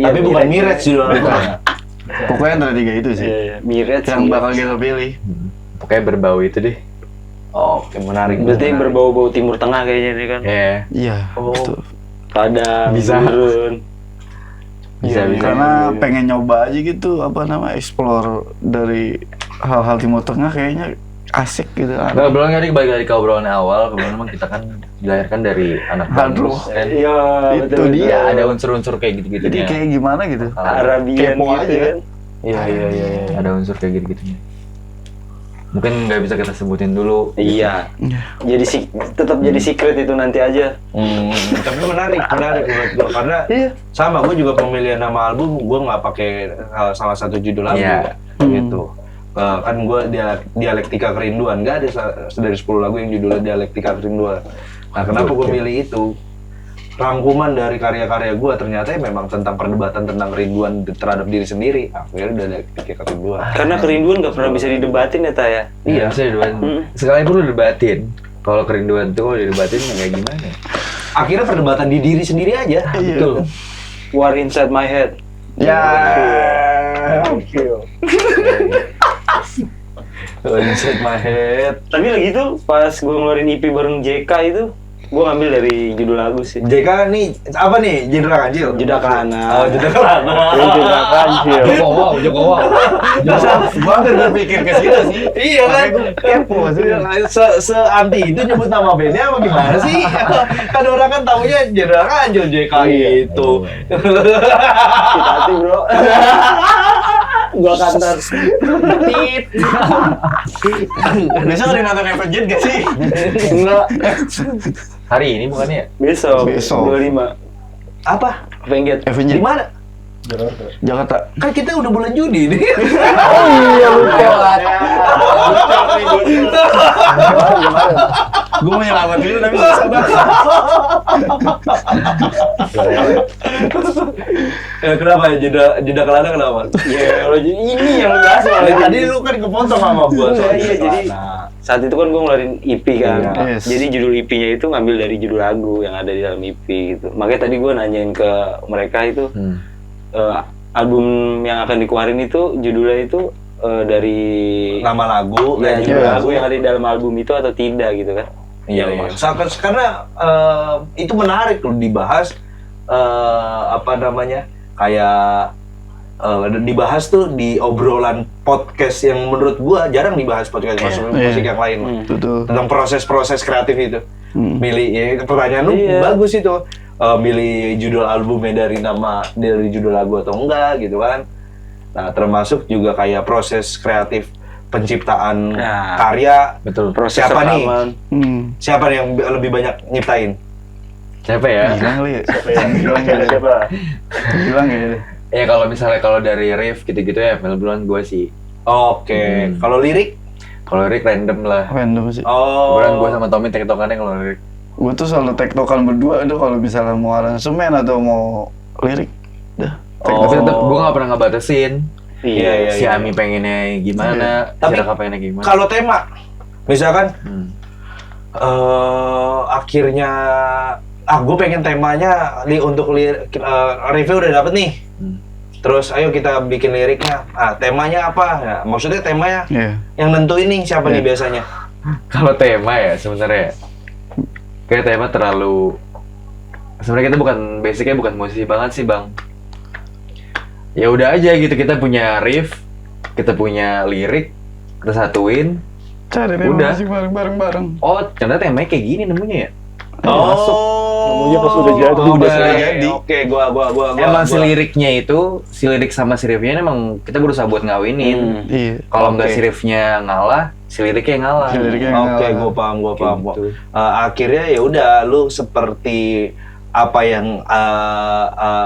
Tapi bukan Mirage judul albumnya. Pokoknya antara 3 itu sih. Iya, Mirage. Yang bakal kita pilih. Pokoknya berbau itu deh. Oke, menarik. Berarti yang berbau-bau Timur Tengah kayaknya nih kan. Iya. Iya, Oh. betul. Padang, Bisa. gurun. Bisa. Karena pengen nyoba aja gitu explore dari hal-hal Timur Tengah kayaknya asik gitu. Nah, belum tadi balik lagi ke obrolan awal, kemudian memang kita kan dilahirkan dari anak Hard bangsa, rock. kan. Iya, Itu betul. dia. Ya, ada unsur-unsur kayak gitu-gitu. Jadi kayak gimana gitu. Arabian Kepo gitu aja. kan. Iya. Ada unsur kayak gitu-gitunya. Mungkin nggak bisa kita sebutin dulu. Iya. Jadi tetap jadi secret itu nanti aja. Tapi menarik menurut gue karena sama gue juga pemilihan nama album gue nggak pakai salah satu judul album Iya. gitu. Kan gue dialektika kerinduan, nggak ada dari 10 lagu yang judulnya dialektika kerinduan. Nah, kenapa gue milih itu? Rangkuman dari karya-karya gue ternyata memang tentang perdebatan tentang kerinduan terhadap diri sendiri. Akhirnya udah dialektika kerinduan. Karena kerinduan nggak pernah bisa didebatin ya, Taya. Iya, bisa didebatin. Sekali pun lu debatin. Kalau kerinduan tuh kalau didebatin kayak gimana? Akhirnya perdebatan di diri sendiri aja. Betul. War Inside My Head. Ya. Inside my head. Tapi lagi tuh pas gue ngeluarin EP bareng JK itu, gue ngambil dari judul lagu sih. JK nih apa nih? Jendera Kancil? Jeda Kanan. Oh, Jendera Kanan. Jeda Kancil. Jokowi. Gua udah berpikir ke situ sih. Iya kan? Kepo sih. Se-anti itu nyebut nama bandnya apa gimana sih? Kan orang kan taunya Jendera Kancil JK itu. Hati-hati bro. Gua kantor. Tit. Besok ada nonton Avengers gak sih? Enggak. Hari ini bukannya ya? Besok. Besok. 25. Apa? Avengers. Di Avengers mana? Jakarta. Kan kita udah bulan Juni nih. Oh iya lupa. Gue mau nyelamat dulu tapi susah banget. Kenapa ya jeda kelana kenapa? Ya kalau ini yang lu bahas malah Tadi lu kan kepotong sama gua soal Iya, jeda jadi kelana. saat itu kan gue ngeluarin EP kan. Iya. Yes. Jadi judul EP-nya itu ngambil dari judul lagu yang ada di dalam EP gitu. Makanya tadi gue nanyain ke mereka itu album yang akan dikeluarin itu judulnya itu dari Nama lagu ya, kayak judul gitu. lagu yang ada di dalam album itu atau tidak gitu kan. Iya. Karena itu menarik loh dibahas apa namanya kayak dibahas tuh di obrolan podcast yang menurut gua jarang dibahas podcast musik yang lain. Betul. Tentang proses-proses kreatif itu. Milih ya, pertanyaan lu Iya. bagus itu. Milih judul albumnya dari judul lagu atau enggak gitu kan. Nah, termasuk juga kayak proses kreatif penciptaan Nah. karya. Betul. Proses Siapa nih? rekaman. Siapa nih yang lebih banyak nyiptain? Siapa ya? Bilang kali ya. Siapa? Bilang ya. Ya kalau misalnya kalau dari riff gitu-gitu ya Melbourne gue sih. Oke. Kalau lirik? Kalau lirik random lah. Random sih. Oh. Kebetulan gue sama Tommy tektokannya kalau lirik. Gue tuh selalu tektokan berdua itu kalau misalnya mau aransemen atau mau lirik. Dah. Tapi tetap gue gak pernah ngebatasin. Iya, si Ami pengennya gimana, Tapi si Raka pengennya gimana. kalau tema, misalkan Hmm. akhirnya gue pengen temanya untuk review udah dapet nih. Terus ayo kita bikin liriknya. Temanya apa? Ya, maksudnya temanya Iya. yang nentuin nih siapa nih biasanya? Kalau tema ya sebenarnya kayak tema terlalu sebenarnya kita basicnya bukan musisi banget sih bang. Ya udah aja gitu, kita punya riff, kita punya lirik, kita satuin. Cari Udah. masing bareng-bareng. Oh ternyata temanya kayak gini nemunya ya. Nemunya pas udah jadi. Udah jadi. Oke, gua Emang si liriknya itu, si lirik sama si riffnya emang kita berusaha buat ngawinin. Iya. Kalau nggak Oke. si riffnya ngalah, si liriknya yang ngalah. Si liriknya Oke, ngalah. gue paham. Gitu. Akhirnya ya udah, lu seperti apa yang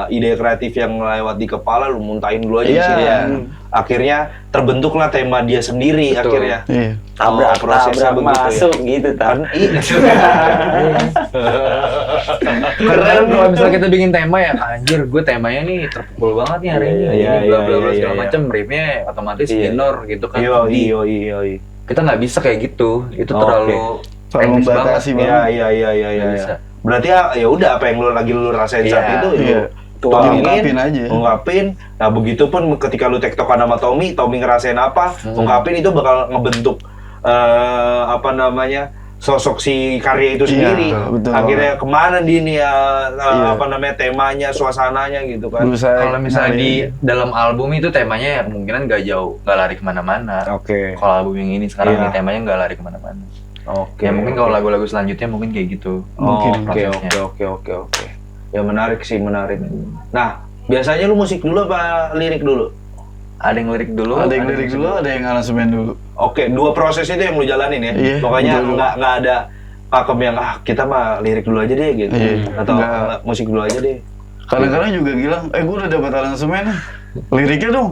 ide kreatif yang lewat di kepala lu muntahin dulu aja di Iya. sini ya. Akhirnya terbentuklah tema dia sendiri Betul. akhirnya. Iya. Tabrak prosesnya begitu ya. masuk gitu Kan iya. Keren kalau misalnya kita bikin tema ya, anjir gue temanya nih terpukul banget nih hari ini. Iya, Ini iya, bla bla iya, bla iya, segala iya. macam, riffnya otomatis Iya. minor gitu kan. Iya. Di- Kita nggak bisa kayak gitu. Itu Oke. terlalu Terlalu teknis membatasi banget. banget. Iya. Nggak bisa. Berarti ya udah apa yang lu rasain saat Iya, itu iya. lu tuangin, Ungkapin aja. ungkapin. Nah begitupun ketika lu tektokan sama Tommy ngerasain apa, ungkapin itu bakal ngebentuk apa namanya sosok si karya itu Iya, sendiri. betul Akhirnya kemana dia nih Iya. apa namanya temanya, suasananya gitu kan. Berusaha Kalau misalnya di nyari- dalam album itu temanya ya kemungkinan nggak jauh, nggak lari kemana-mana. Oke. Kalau album yang ini sekarang Iya. nih temanya nggak lari kemana-mana. Oke. Ya mungkin kalau lagu-lagu selanjutnya mungkin kayak gitu. Mungkin Oke. Ya menarik sih, menarik. Nah, biasanya lu musik dulu apa lirik dulu? Ada yang lirik dulu, Ada yang lirik musik dulu, ada yang aransemen dulu. Oke, dua proses itu yang lu jalanin ya. Iya, Pokoknya betul. nggak ada pakem yang kita mah lirik dulu aja deh gitu. Iya, Atau nggak. musik dulu aja deh. Kadang-kadang juga bilang, gue udah dapat aransemen nih, liriknya dong.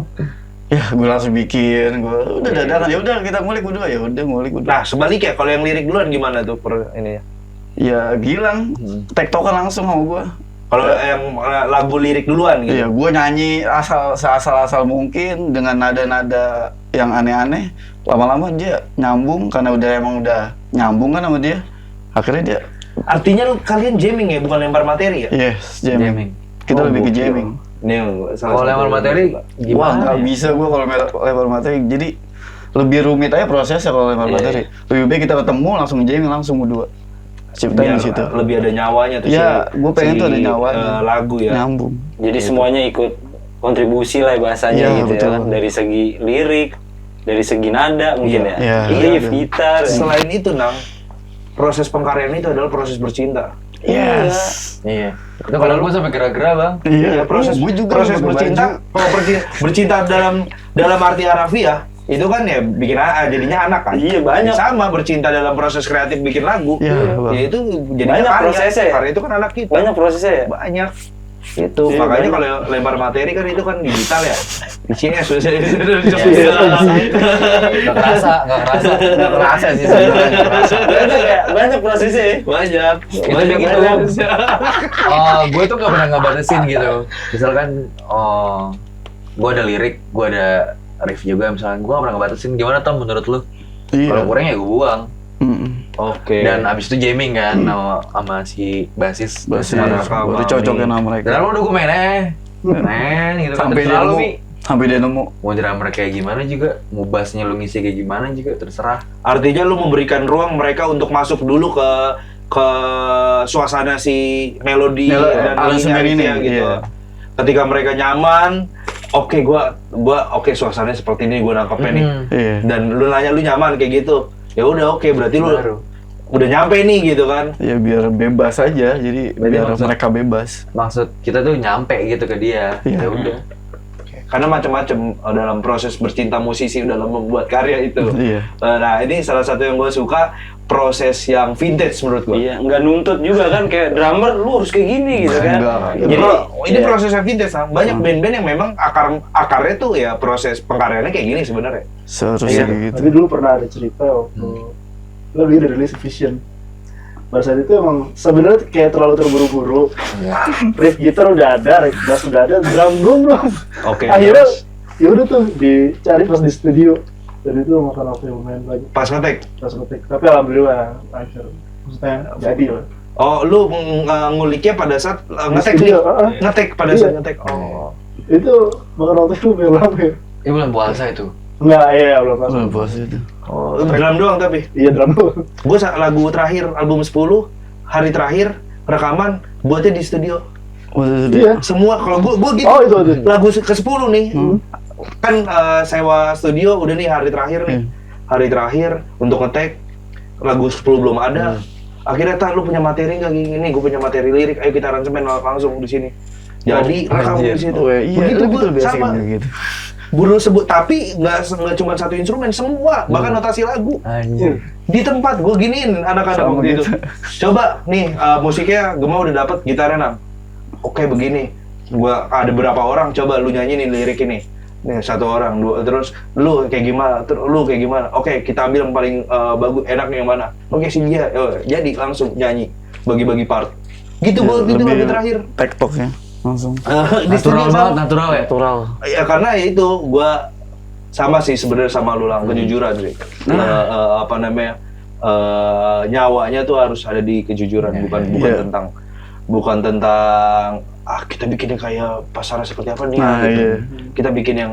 Ya, gue langsung bikin, gue udah dadakan. Ya udah kita ngulik berdua, ya udah ngulik berdua. Nah, sebaliknya kalau yang lirik duluan gimana tuh ini ya? Ya Gilang, tektokan langsung sama gue. Kalau yang lagu lirik duluan gitu. Iya, gue nyanyi asal mungkin dengan nada-nada yang aneh-aneh. Lama-lama dia nyambung karena emang udah nyambung kan sama dia. Akhirnya dia, Artinya kalian jamming ya, bukan lempar materi ya? yes, jamming. jamming. Kita Oh, lebih ke gokil. jamming. Ini yang salah Kalau satu- lempar materi Wah, gimana? nggak ya? bisa gue kalau lempar materi. Jadi lebih rumit aja prosesnya kalau lempar Iya. materi. Lebih baik kita ketemu langsung jamming langsung berdua. Ciptain Biar di situ. lebih ada nyawanya tuh Iya, gua pengen tuh ada nyawanya. lagu ya. Nyambung. Jadi semuanya ikut kontribusi lah bahasanya Iya, gitu betul. ya kan. Dari segi lirik, dari segi nada mungkin Iya. ya. Iya. Riff, gitar. Selain itu, Nang, proses pengkaryaan itu adalah proses bercinta. Yes. Iya. Itu kalau gue sampai gerak-gerak bang. Iya, proses gue juga proses pakai bercinta. baju. Kalau bercinta dalam arti harafiah itu kan ya bikin jadinya anak kan. Iya, banyak. Sama bercinta dalam proses kreatif bikin lagu. Iya, Bang. Ya itu jadinya Banyak karya. prosesnya ya? Karya itu kan anak kita. Banyak prosesnya ya. Banyak. Itu Iya, makanya banyak. kalau lempar materi kan itu kan digital ya. Di sini ya susah. Nggak kerasa sih sebenarnya. Nggak kerasa. Banyak prosesnya ya. Banyak. Banyak itu. Oh, gue tuh nggak pernah ngebatasin gitu. Misalkan, gue ada lirik, gue ada riff juga. Misalkan gue nggak pernah ngebatasin. Gimana Tom menurut lu? Kalau Iya. kurang ya gue buang. Mm-mm. Oke. Dan abis itu jamming kan sama si basis. Basis. Raka, Baru Mami. cocokin sama mereka. Dan udah gue main gitu kan. Sampai dia Terserah lu, nemu. Mi. Sampai dia nemu. Mau drummer kayak gimana juga, mau bassnya lu ngisi kayak gimana juga terserah. Artinya lu memberikan ruang mereka untuk masuk dulu ke suasana si melodi dan aransemen ini, riffnya gitu. iya. Ketika mereka nyaman, oke gua oke suasananya seperti ini gua nangkepnya nih. Iya. Dan lu nanya lu nyaman kayak gitu. Ya udah oke berarti lu Baru. udah nyampe nih gitu kan. Ya biar bebas aja. Jadi Berarti biar maksud- mereka bebas. Maksud kita tuh nyampe gitu ke dia. Iya. Ya udah. Karena macam-macam dalam proses bercinta musisi dalam membuat karya itu. Iya. Nah, ini salah satu yang gue suka proses yang vintage menurut gue. Iya, nggak nuntut juga kan kayak drummer lu harus kayak gini gitu kan. Enggak. Jadi ini iya. proses yang vintage, Sam. Banyak band-band yang memang akarnya tuh ya proses pengkaryaannya kayak gini sebenarnya. Seharusnya Iya. gitu. Tapi dulu pernah ada cerita waktu lebih dari rilis Vision. Pada saat itu emang sebenarnya kayak terlalu terburu-buru. Riff gitar udah ada, riff bass udah ada, drum belum. Oke. Akhirnya ya udah tuh dicari pas di studio, dan itu makan waktu yang lumayan banyak Pas ngetek. pas ngetik, tapi alhamdulillah lancar, maksudnya jadi lah. Oh, lu nguliknya pada saat ngetek nih. Studio, Ngetek pada Iya. saat ngetek. Oh. itu makan waktu itu lumayan lama ya. Ini bulan puasa itu. Enggak, iya belum pas. Bulan puasa itu. Oh, drum doang tapi. Iya drum doang. Gue lagu terakhir album 10 hari terakhir rekaman buatnya di studio. Oh, itu Iya. Semua kalau gue gitu. Oh itu. Lagu ke-10 nih. Kan sewa studio udah nih hari terakhir nih. Hari terakhir untuk ngetek lagu 10 belum ada. Akhirnya lu punya materi nggak gini? Gue punya materi lirik. Ayo kita aransemen langsung di sini. Jadi rekam di situ. Oh, iya, Begitu itu gue biasa sama. gitu. Buru sebut tapi nggak cuma satu instrumen, semua bahkan notasi lagu Anjir. di tempat gue giniin anak-anak Sama waktu itu. gitu. Coba nih musiknya Gema udah dapet gitarnya 6. Oke begini, gua ada berapa orang coba lu nyanyi nih lirik ini. Nih satu orang, dua, terus lu kayak gimana? Lu kayak gimana? Oke kita ambil yang paling bagus, enaknya yang mana? Oke sih dia, jadi langsung nyanyi, bagi-bagi part. Gitu gua gitu lagu terakhir. TikTok ya langsung. Di studio Natural sama. banget, natural ya. Natural. Ya karena ya itu gua sama sih sebenarnya sama lu Lang, kejujuran sih. Apa namanya? Nyawanya tuh harus ada di kejujuran, bukan tentang kita bikinnya kayak pasarnya seperti apa nih. Nah, gitu. iya. Kita bikin yang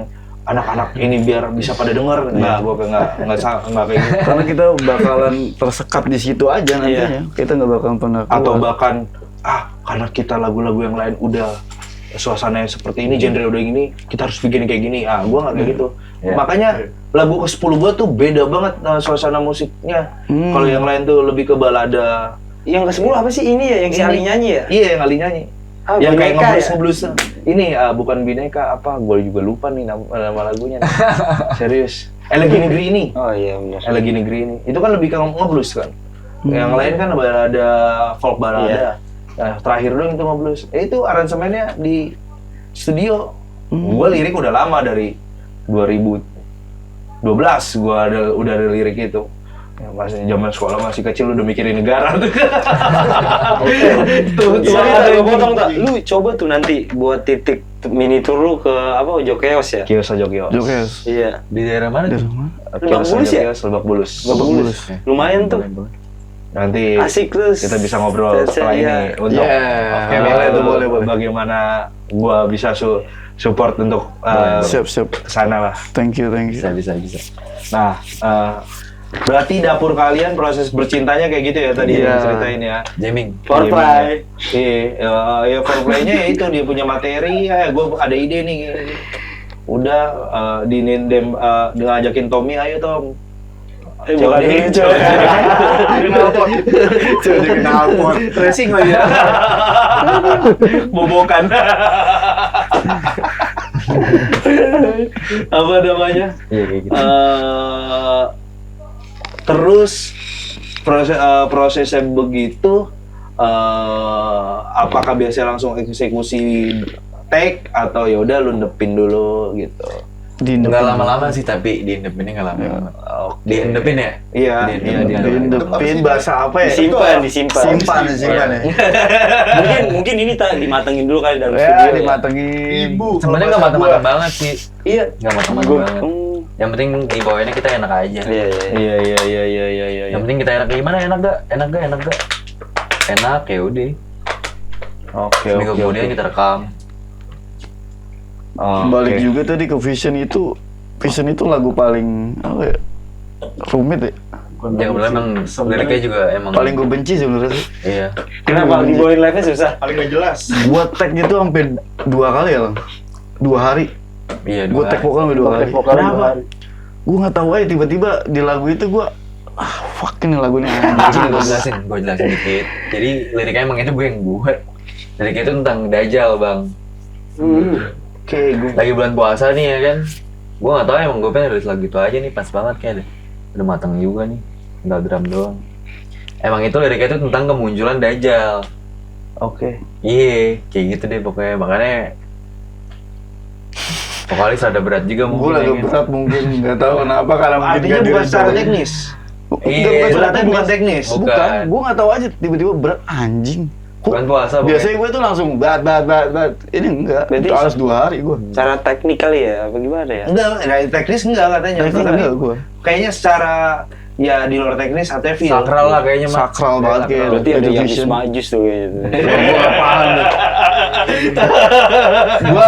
anak-anak ini biar bisa pada denger. Enggak, gua enggak kayak gitu. Karena kita bakalan tersekap di situ aja nantinya. Kita nggak bakalan pernah keluar. Atau bahkan karena kita lagu-lagu yang lain udah suasananya seperti ini, genre udah gini, kita harus bikin kayak gini. Gua nggak kayak gitu. Makanya lagu ke-10 gua tuh beda banget suasana musiknya. Kalau yang lain tuh lebih ke balada. Yang ke-10 apa sih ini ya yang si Ali nyanyi ya? Iya, yang Ali nyanyi. Yang kayak Bineka ngeblus. Ini bukan Bineka apa? Gue juga lupa nih nama lagunya. Serius. Elegi Negeri ini. Oh iya benar. Elegi Negeri ini. Itu kan lebih ke ngeblus kan. Yang lain kan balada folk balada. Iya. Nah, terakhir dong itu ngeblus. Itu aransemennya di studio. Gue lirik udah lama dari 2012 udah ada lirik itu. Ya, masih zaman sekolah masih kecil udah mikirin negara tuh. Tuh, Ada yang potong tak? Lu coba tuh nanti buat titik mini tour lu ke apa Jokeos ya? Kios aja kios. Jokes. Iya. Di daerah mana Dari tuh? mana? Lebak Bulus ya? Lebak Bulus. Lebak Bulus. Lumayan tuh. Nanti Asik terus. kita bisa ngobrol setelah Iya. ini untuk Boleh tuh, boleh. bagaimana gua bisa support untuk Siap. kesana lah. Thank you. Bisa. Nah, berarti dapur kalian proses bercintanya kayak gitu ya tadi Iya. yang ceritain ya. Jamming. Foreplay. Iya, ya foreplaynya ya itu dia punya materi, gue ada ide nih. Udah ngajakin Tommy, ayo Tom. Bukan ini coba. Jadi knalpot. Racing lagi ya. Bobokan. Apa namanya? Iya kayak gitu. Terus prosesnya begitu, apakah biasanya langsung eksekusi take atau ya udah lu ndepin dulu gitu? Nggak lama-lama sih, tapi diendepinnya nggak lama-lama. Diendepin ya? Iya, Diendepin bahasa apa ya? Disimpan. Simpan ya. Mungkin ini dimatengin dulu kali dalam Ya, studio. dimatengin. Sebenarnya nggak matang-matang banget sih. Iya. Nggak matang-matang banget. Yang penting dibawainnya kita enak aja. Iya. Iya. Yang penting kita enak gimana? Enak gak? Enak ya udah. Oke. Seminggu kemudian kita rekam. Balik juga tadi ke Vision itu lagu paling apa ya? Rumit ya. Yang bener emang liriknya juga emang Paling gue benci sebenarnya sih. Iya. Kenapa dibawain live-nya susah? Paling gak jelas. Gua tag itu sampai 2 kali ya, Lang. 2 hari. Iya, Gue tag vokal sampai 2 hari. Kenapa? Gue nggak tahu aja tiba-tiba di lagu itu gue fuck ini lagunya Gue jelasin dikit. Jadi liriknya emang itu gue yang buat. Liriknya itu tentang Dajjal, Bang. Oke, gue Lagi bulan puasa nih ya kan. Gue nggak tahu emang gue pengen rilis lagu itu aja nih, pas banget kayaknya. Udah matang juga nih. Tinggal drum doang. Emang itu liriknya itu tentang kemunculan Dajjal. oke. Iya, kayak gitu deh pokoknya. Makanya vokalis rada berat juga gue mungkin. lagi ya kan? berat mungkin nggak tahu kenapa karena mungkin Artinya nggak bukan secara direncanain. teknis. Iya, Beratnya bukan teknis. Bukan. Bukan, gue nggak tahu aja tiba-tiba berat anjing. Bukan puasa, pokoknya. Biasanya gue tuh langsung bat. Ini enggak. Berarti Itu harus 2 hari gue. Cara teknik kali ya, apa gimana ya? Enggak, teknis enggak katanya. Teknis Tapi enggak gue. kayaknya secara ya di luar teknis hati feel. Sakral lah kayaknya mah. Sakral banget kayak. Berarti ada yang Vision. majus tuh kayaknya. Gue gak paham deh. Gua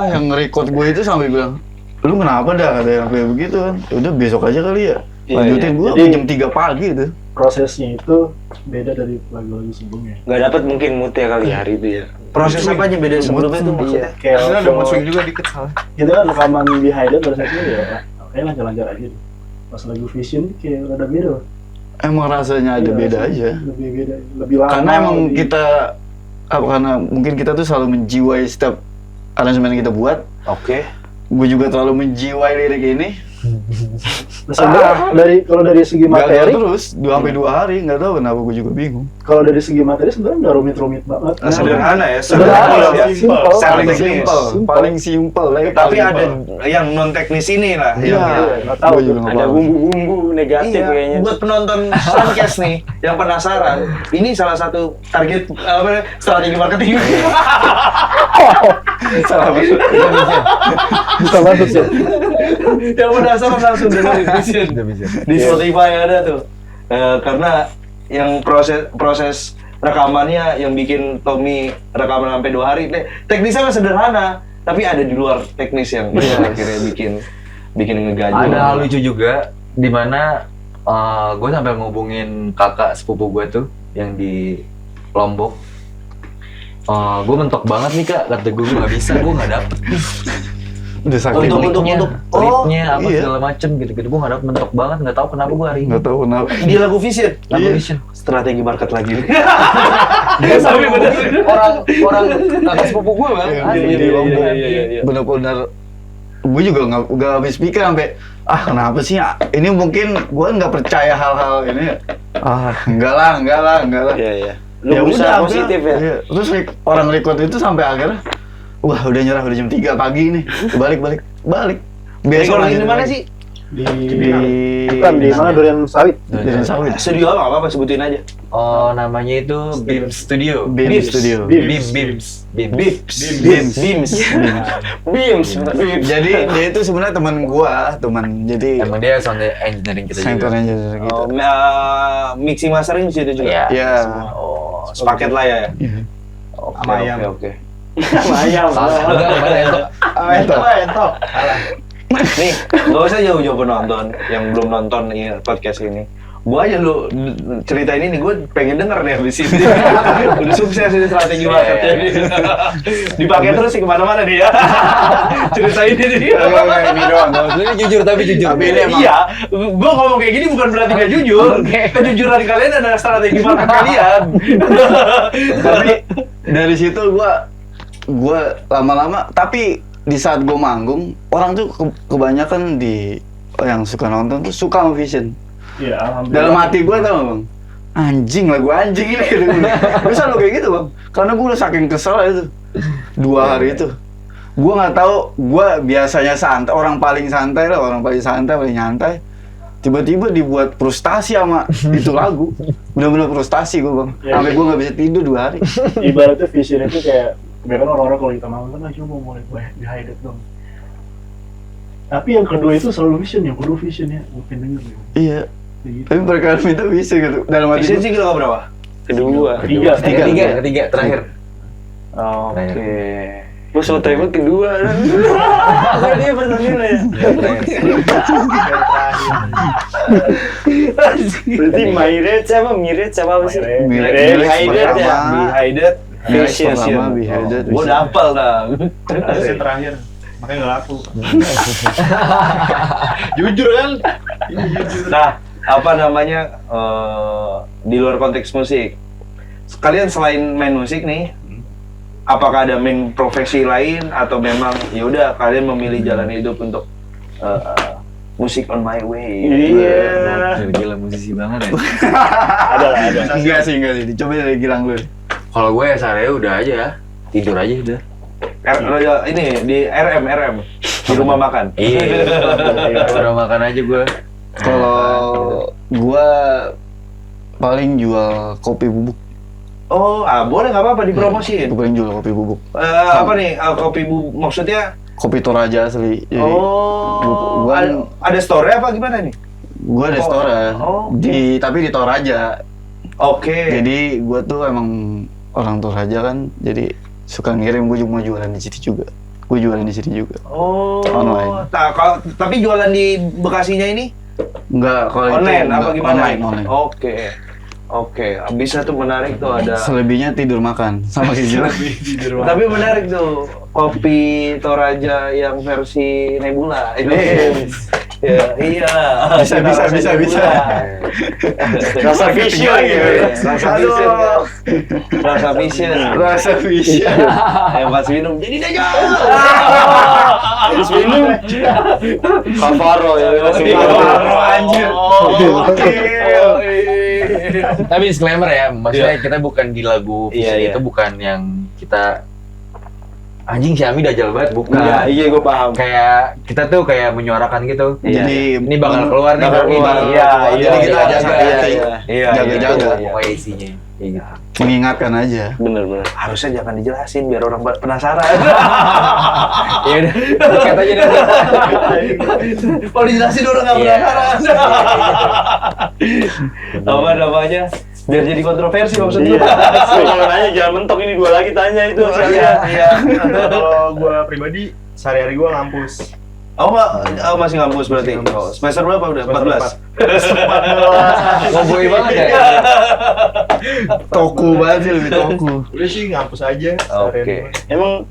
yang record gue itu sampai bilang, lu kenapa dah ada yang kayak begitu kan? Udah besok aja kali ya. Lanjutin gue Jadi- jam 3 pagi itu. Prosesnya itu beda dari lagu-lagu sebelumnya. Gak dapat mungkin moodnya kali hari itu ya. Proses apanya beda sebelumnya tuh maksudnya? Kayak Karena ada waktu mood swing juga dikit salah. kita kan rekaman behind it pada saat itu ya, kayak lancar-lancar aja deh. Pas lagu Vision kayak rada beda. Emang rasanya ada Iya, beda rasanya aja. Lebih beda, lebih lama. Karena emang lebih- kita karena mungkin kita tuh selalu menjiwai setiap aransemen yang kita buat. Oke. Gue juga terlalu menjiwai lirik ini. Nah, sebenarnya kalau dari segi Gagal materi, terus 2 hari, nggak tahu kenapa gue juga bingung. kalau dari segi materi sebenarnya nggak rumit-rumit banget. Sederhana ya, Sederhana, ya. simple. Paling Paling simple. paling simple. Tapi ada yang non teknis ini lah. Iya, nggak tahu gue juga tuh. nggak Ada paham. bumbu-bumbu negatif Iya, kayaknya. buat penonton Suncast nih yang penasaran, ini salah satu target strategi marketing. Salah masuk. Bisa masuk sih. Yang penasaran langsung dengerin Vision. Di Spotify ada tuh. Karena yang proses rekamannya yang bikin Tommy rekaman sampai 2 hari, teknisnya mah sederhana, tapi ada di luar teknis yang akhirnya bikin ngeganjel. Ada hal lucu juga di mana gue sampai ngubungin kakak sepupu gue tuh yang di Lombok. Gue mentok banget nih kak, kata gue nggak bisa, gue nggak dapet. Udah sakit. Untuk Tripnya apa iya. segala macem gitu-gitu, gue nggak dapet, mentok banget, nggak tahu kenapa gue hari ini. Nggak tahu kenapa. Di lagu Vision. Lagu Iya. Vision. Strategi market lagi. Dia sampai orang kakak sepupu gue bang. Iya, Asli. di Lombok. iya. Bener-bener gue juga nggak habis pikir sampai kenapa sih ini mungkin gue nggak percaya hal-hal ini enggak lah Iya. Lu berusaha positif ya. iya. Terus orang record itu sampai akhirnya wah udah nyerah udah jam 3 pagi nih balik Besok lagi lanjut di mana lagi. sih? Di Bukan, di mana durian sawit? Durian sawit. Studio apa sebutin aja. Oh namanya itu Beam Studio. Beam Studio. Beams. Beams. Jadi dia itu sebenarnya teman jadi Emang dia sound engineering kita center juga. engineer gitu. Oh, mixing mastering di situ juga. Iya. Iya. Oh, sepaket lah ya. Sama ayam. Oke. Ayam. Entok. Nih, gak usah jauh-jauh penonton yang belum nonton ini podcast ini. Gua aja lu ceritain ini, gue pengen denger nih abis ini. Udah sukses ini strategi marketnya nih. Dipakai terus sih kemana-mana nih ya. Ceritain ini. Ini doang. Maksudnya jujur tapi jujur. Tapi ini emang Iya, gua ngomong kayak gini bukan berarti gak jujur. Kejujuran kalian adalah strategi market kalian. tapi dari situ gua lama-lama tapi di saat gua manggung orang tuh kebanyakan yang suka nonton tuh suka sama Vision. Iya, alhamdulillah. Dalam hati gua tau gak bang, anjing lagu anjing ini gitu. Gua selalu kayak gitu bang, karena gua udah saking kesel itu 2 hari itu. Gua nggak tahu, gua biasanya santai, orang paling santai, paling nyantai. Tiba-tiba dibuat frustasi sama itu lagu, benar-benar frustasi gua bang. Iya, Sampai iya. gua nggak bisa tidur 2 hari. Ibaratnya Vision itu kayak kebanyakan orang-orang kalau kita manggung kan cuma mau behind it dong. Tapi yang kedua itu selalu Vision, yang kedua Vision ya, gue pengen denger gitu. Iya, Kayak gitu. tapi mereka minta bisa gitu. Dalam hati Vision gua, sih kilo berapa? Kedua. Ketiga. Terakhir. Oke. Lu so table kedua. Dia personil ya. Berarti Myred sama Miret sama apa sih? Miret Behind it ya. pertama. Behind it. Vision. pertama, Behind It, Gue Vision. udah hafal dah. Versi terakhir. Makanya nggak laku. Jujur kan? Ini jujur. Nah, apa namanya di luar konteks musik, kalian selain main musik nih, apakah ada main profesi lain atau memang ya udah kalian memilih jalan hidup untuk musik on my way? Iya. Gila musisi banget ya. Ada. Enggak sih. Coba dari Gilang dulu. Kalau gue ya sehari udah aja, tidur aja udah. Ini di RM di rumah makan. Iya. Udah makan aja gue. Kalau gua paling jual kopi bubuk. Oh, boleh nggak apa-apa dipromosiin. Gue pengen jual kopi bubuk. Apa nih kopi bubuk maksudnya? Kopi Toraja asli. Jadi, Ada store apa gimana nih? gue ada store tapi di Toraja. Oke. Jadi gue tuh emang orang Toraja kan, jadi suka ngirim. Gue juga mau jualan di situ juga. Gue jualan di sini juga. Online. Tapi jualan di Bekasinya ini? Enggak, kalau Online itu apa gimana? Online. Oke, bisa tuh menarik tuh ada. Selebihnya tidur makan sama si Jilat. Tapi menarik tuh kopi Toraja yang versi Nebula. Itu. Ya, iya. Bisa. Rasa vision gitu. Rasa vision. Pas minum jadi Deja. Terus minum Kavaro ya. Kavaro, anjir. Tapi disclaimer ya, maksudnya kita bukan di lagu Vision itu bukan yang kita anjing si Ami dajal banget, bukan. Iya, gue paham. Kayak kita tuh kayak menyuarakan gitu. Jadi Ini bakal keluar nih. Jadi kita jaga-jaga. Pokoknya isinya. Kayak gitu. Mengingatkan aja. Bener. Harusnya jangan dijelasin biar orang penasaran. Ya udah, kata aja deh. Kalau dijelasin orang nggak penasaran. Apa namanya? Biar jadi kontroversi maksudnya. Kalau nanya jangan mentok, ini 2 lagi tanya itu. Iya. Kalau gue pribadi, sehari-hari gue ngampus. Masih ngampus berarti. Semester berapa udah? 14. Ngomongin banget ya. Toku banget sih, lebih toku. Udah sih ngampus aja. Oke. Emang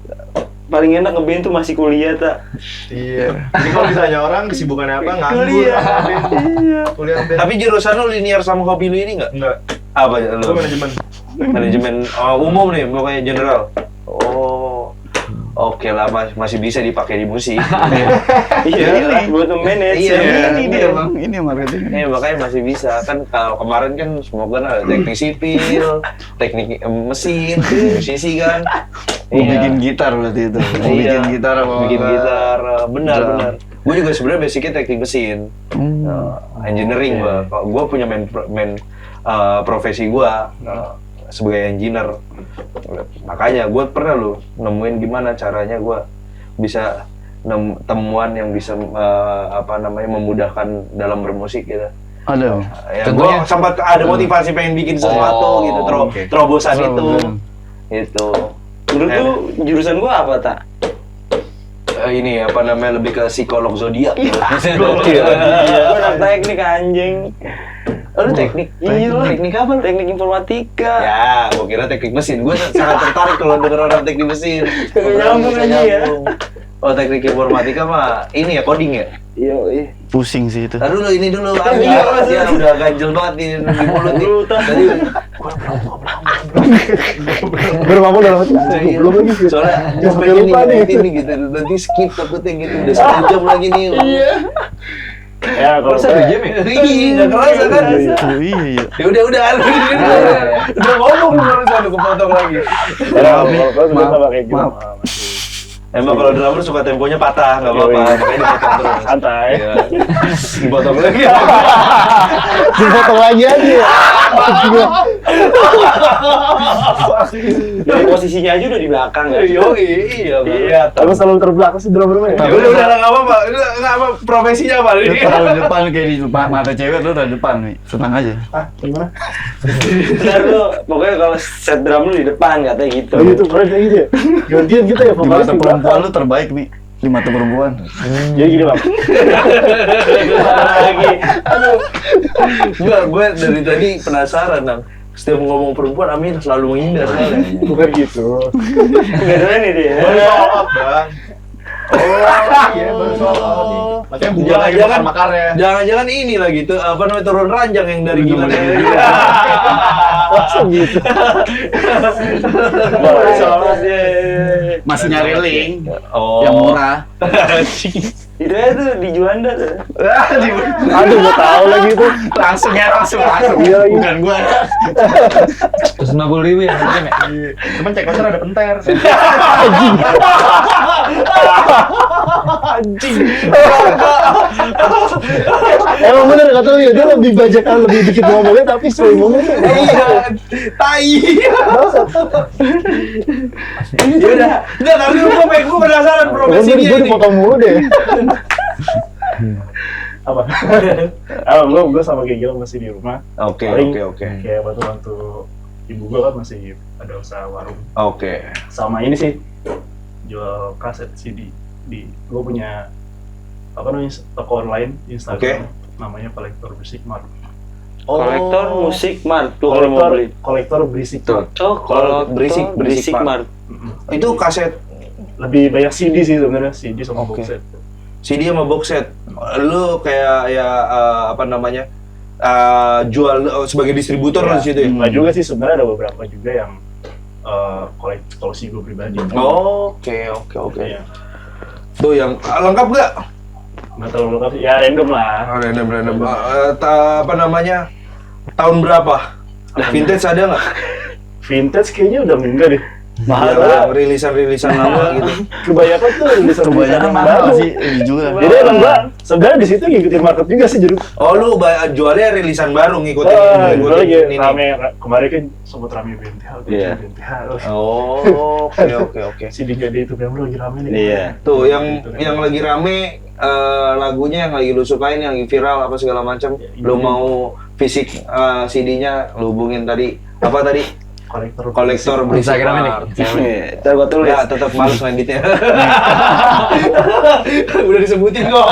paling enak ngeband tuh masih kuliah, tak? Iya. Jadi kalau ditanya orang kesibukannya apa, nganggur. Iya. Kuliah band. Tapi jurusan lu linear sama hobi lu ini nggak? Enggak. Apa lu? Gue manajemen. Manajemen umum nih, pokoknya general. Oke lah, masih bisa dipakai di musik. Iya, buat manage. Ini dia bang, ini marketing. Makanya masih bisa kan. Kalau kemarin kan semua kan ada teknik sipil, teknik mesin, musisi kan. Mau bikin gitar berarti itu. Mau bikin gitar apa? Bikin gitar, benar. Gue juga sebenarnya basicnya teknik mesin, engineering gue. Gue punya main profesi gue sebagai engineer. Makanya gue pernah nemuin gimana caranya gue bisa temuan yang bisa memudahkan dalam bermusik gitu. Ada. Ya, gue sempat ada motivasi pengen bikin sesuatu gitu, terobosan itu. Itu. Menurut lu jurusan gua apa, tak? Ini lebih ke psikolog zodiak. Gua anak teknik anjing. Lu teknik? Iya, teknik apa? Teknik informatika. Ya, gua kira teknik mesin. Gua sangat tertarik kalau denger orang teknik mesin. Nyambung aja ya. Oh, teknik informatika mah ini ya coding ya? Iya. Pusing sih itu. Taruh dulu ini dulu. Ya udah ganjel banget nih di mulut nih. Tadi Berapa dalam hati? Belum lagi sih. soalnya Sampai lupa nih. ini gitu. Nanti skip takutnya gitu. Udah 1 jam lagi nih. Iya. Ya kalau Masa 2 jam ya? Iya, nggak kerasa kan? Iya. Ya udah. Udah ngomong lu barusan kepotong lagi. Maaf. Emang kalau drummer suka temponya patah, nggak apa-apa, makanya dipotong terus. santai. Iya. Dipotong lagi. Dipotong lagi aja. Dari posisinya aja udah di belakang ya. Iya. Tapi selalu terbelakang sih drummernya. Ya udah nggak apa-apa. Nggak apa profesinya apa Lu ini? taruh depan kayak di mata cewek, lu taruh depan nih. Senang aja. Gimana? Ntar lu, pokoknya kalau set drum lu di depan katanya gitu. Oh gitu, keren kayak gitu ya. Gantian kita ya Di vokalis mata perempuan lu terbaik nih. Di mata perempuan. Jadi gini bang. Lagi. Gue dari tadi penasaran, Nang. Setiap ngomong perempuan, Amin selalu menghindar. Bukan gitu. Enggak berani dia. Baru soal bang. Iya, baru soal nih. Makanya bukan lagi makan makarnya. Jangan-jangan ini lagi tuh turun ranjang yang dari gimana? Langsung gitu. Baru soal dia. Masih nyari link Oh. yang murah. Itu aja tuh di Juanda tuh. Aduh, gua tahu lagi itu. Langsung masuk. Iya lagi. Bukan gua. Terus 50.000 ya, jam ya? Cuman cek pasar ada penter. Anjing. Emang bener kata lu ya, dia lebih banyak lebih dikit ngomongnya tapi sering ngomongnya. Iya, tai. Ya udah, tapi gue penasaran profesi dia Gue nih. dipotong mulu deh. Apa? Gue sama kayak gitu masih di rumah. Oke. Kayak waktu ibu gue kan masih ada usaha warung. Oke. Sama ini sih jual kaset CD di gue punya apa namanya toko online Instagram namanya Kolektor Berisik Mart. Kolektor musik mart tuh kalau mau beli. Kolektor Berisik Tuh. Mart. Oh, kalau Berisik berisik Mart. mart. Itu kaset Lebih banyak CD sih sebenarnya, CD sama Oke. box set. CD sama box set. Lu kayak ya apa namanya? Jual sebagai distributor Ya, di situ ya. Enggak juga sih, sebenarnya ada beberapa juga yang koleksi gue pribadi. Oke. Iya. Tuh yang lengkap gak? Nggak terlalu lengkap sih, ya random lah. Random. Apa namanya? Tahun berapa? Vintage ada nggak? Vintage kayaknya udah enggak deh. Mahal lah, rilisan lama gitu. Kebanyakan tuh Kebanyakan mahal sih, ini juga. Jadi emang gua sebenarnya di situ ngikutin market juga sih jadi. Oh lu jualnya rilisan baru ngikutin Gue lagi ini. rame kemarin kan sempat rame BNTH, Iya. BNTH. Oh, oke. Si Digade itu memang lagi rame nih. Iya. Tuh yang lagi rame lagunya yang lagi lu sukain yang lagi viral apa segala macam. Lu mau fisik CD-nya lu hubungin tadi apa tadi? Kolektor Berisik Instagram ini. Mart. Ntar gua tulis. Ya tetap males ngeditnya. Udah disebutin kok.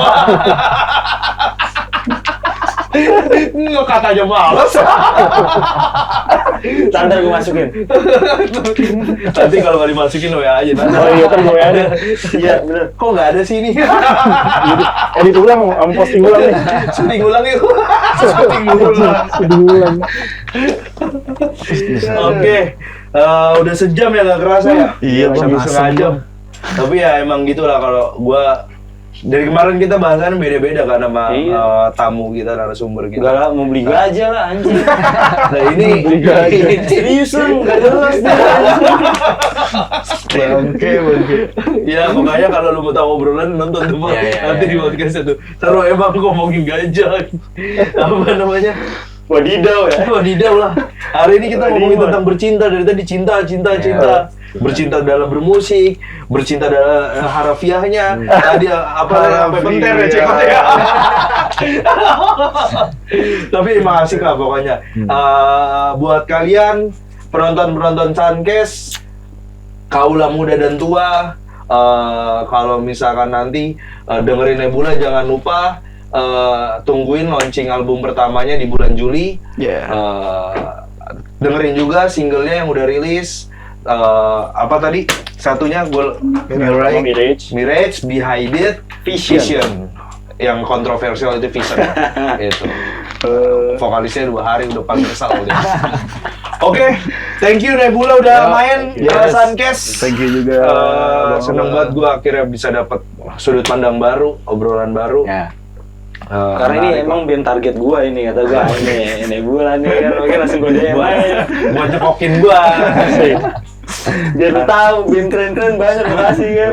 Nggak kata aja males. Ntar gua masukin. Nanti kalau nggak dimasukin WA aja. Oh iya kan gue ada. Iya benar. Kok nggak ada sih ini? Edit ulang, am posting ulang nih. Syuting ulang ya. Syuting ulang. Edit ulang. Oke. Udah sejam ya nggak kerasa ya? Iya, Sampai Bang, setengah jam. Tapi ya emang gitulah kalau gua dari kemarin kita bahasan beda-beda kan sama Iya. tamu kita, narasumber kita. Enggak lah, mau beli gajah lah anjing. Nah ini Serius lu, enggak jelas dia. Bangke. ya makanya kalau lu mau tahu obrolan nonton tuh Pak. Iya. Nanti di podcast itu. Taruh emang ngomongin gajah. Apa namanya? Wadidaw ya. Wadidaw lah. Hari ini kita ngomongin tentang bercinta, dari tadi cinta. Bercinta dalam bermusik, bercinta dalam harafiahnya. Tadi apa sampai penter ya cekotnya. Tapi emang asik lah pokoknya. Buat kalian penonton Suncast, kaula muda dan tua, kalau misalkan nanti dengerin Nebula jangan lupa tungguin launching album pertamanya di bulan Juli. Dengerin juga singlenya yang udah rilis. Apa tadi? Satunya gue Mirage, Behind It, Vision. Yang kontroversial itu Vision. Itu. Vokalisnya 2 hari udah paling kesal dia. Oke, thank you Nebula udah main Suncast. Thank you juga. Seneng banget gue akhirnya bisa dapat sudut pandang baru, obrolan baru. Ya. Karena ini emang band target gua ini kata gua ini gua nih kan oke langsung gua DM buat nyepokin gua. biar lu tahu band keren-keren banyak makasih kan.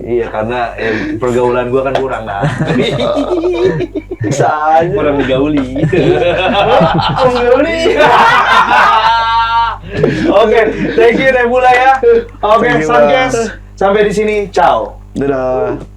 Iya karena pergaulan gua kan kurang lah. Bisa aja. Kurang digauli. Oke, thank you Nebula ya. Oke, Suncast sampai di sini. Ciao. Dadah.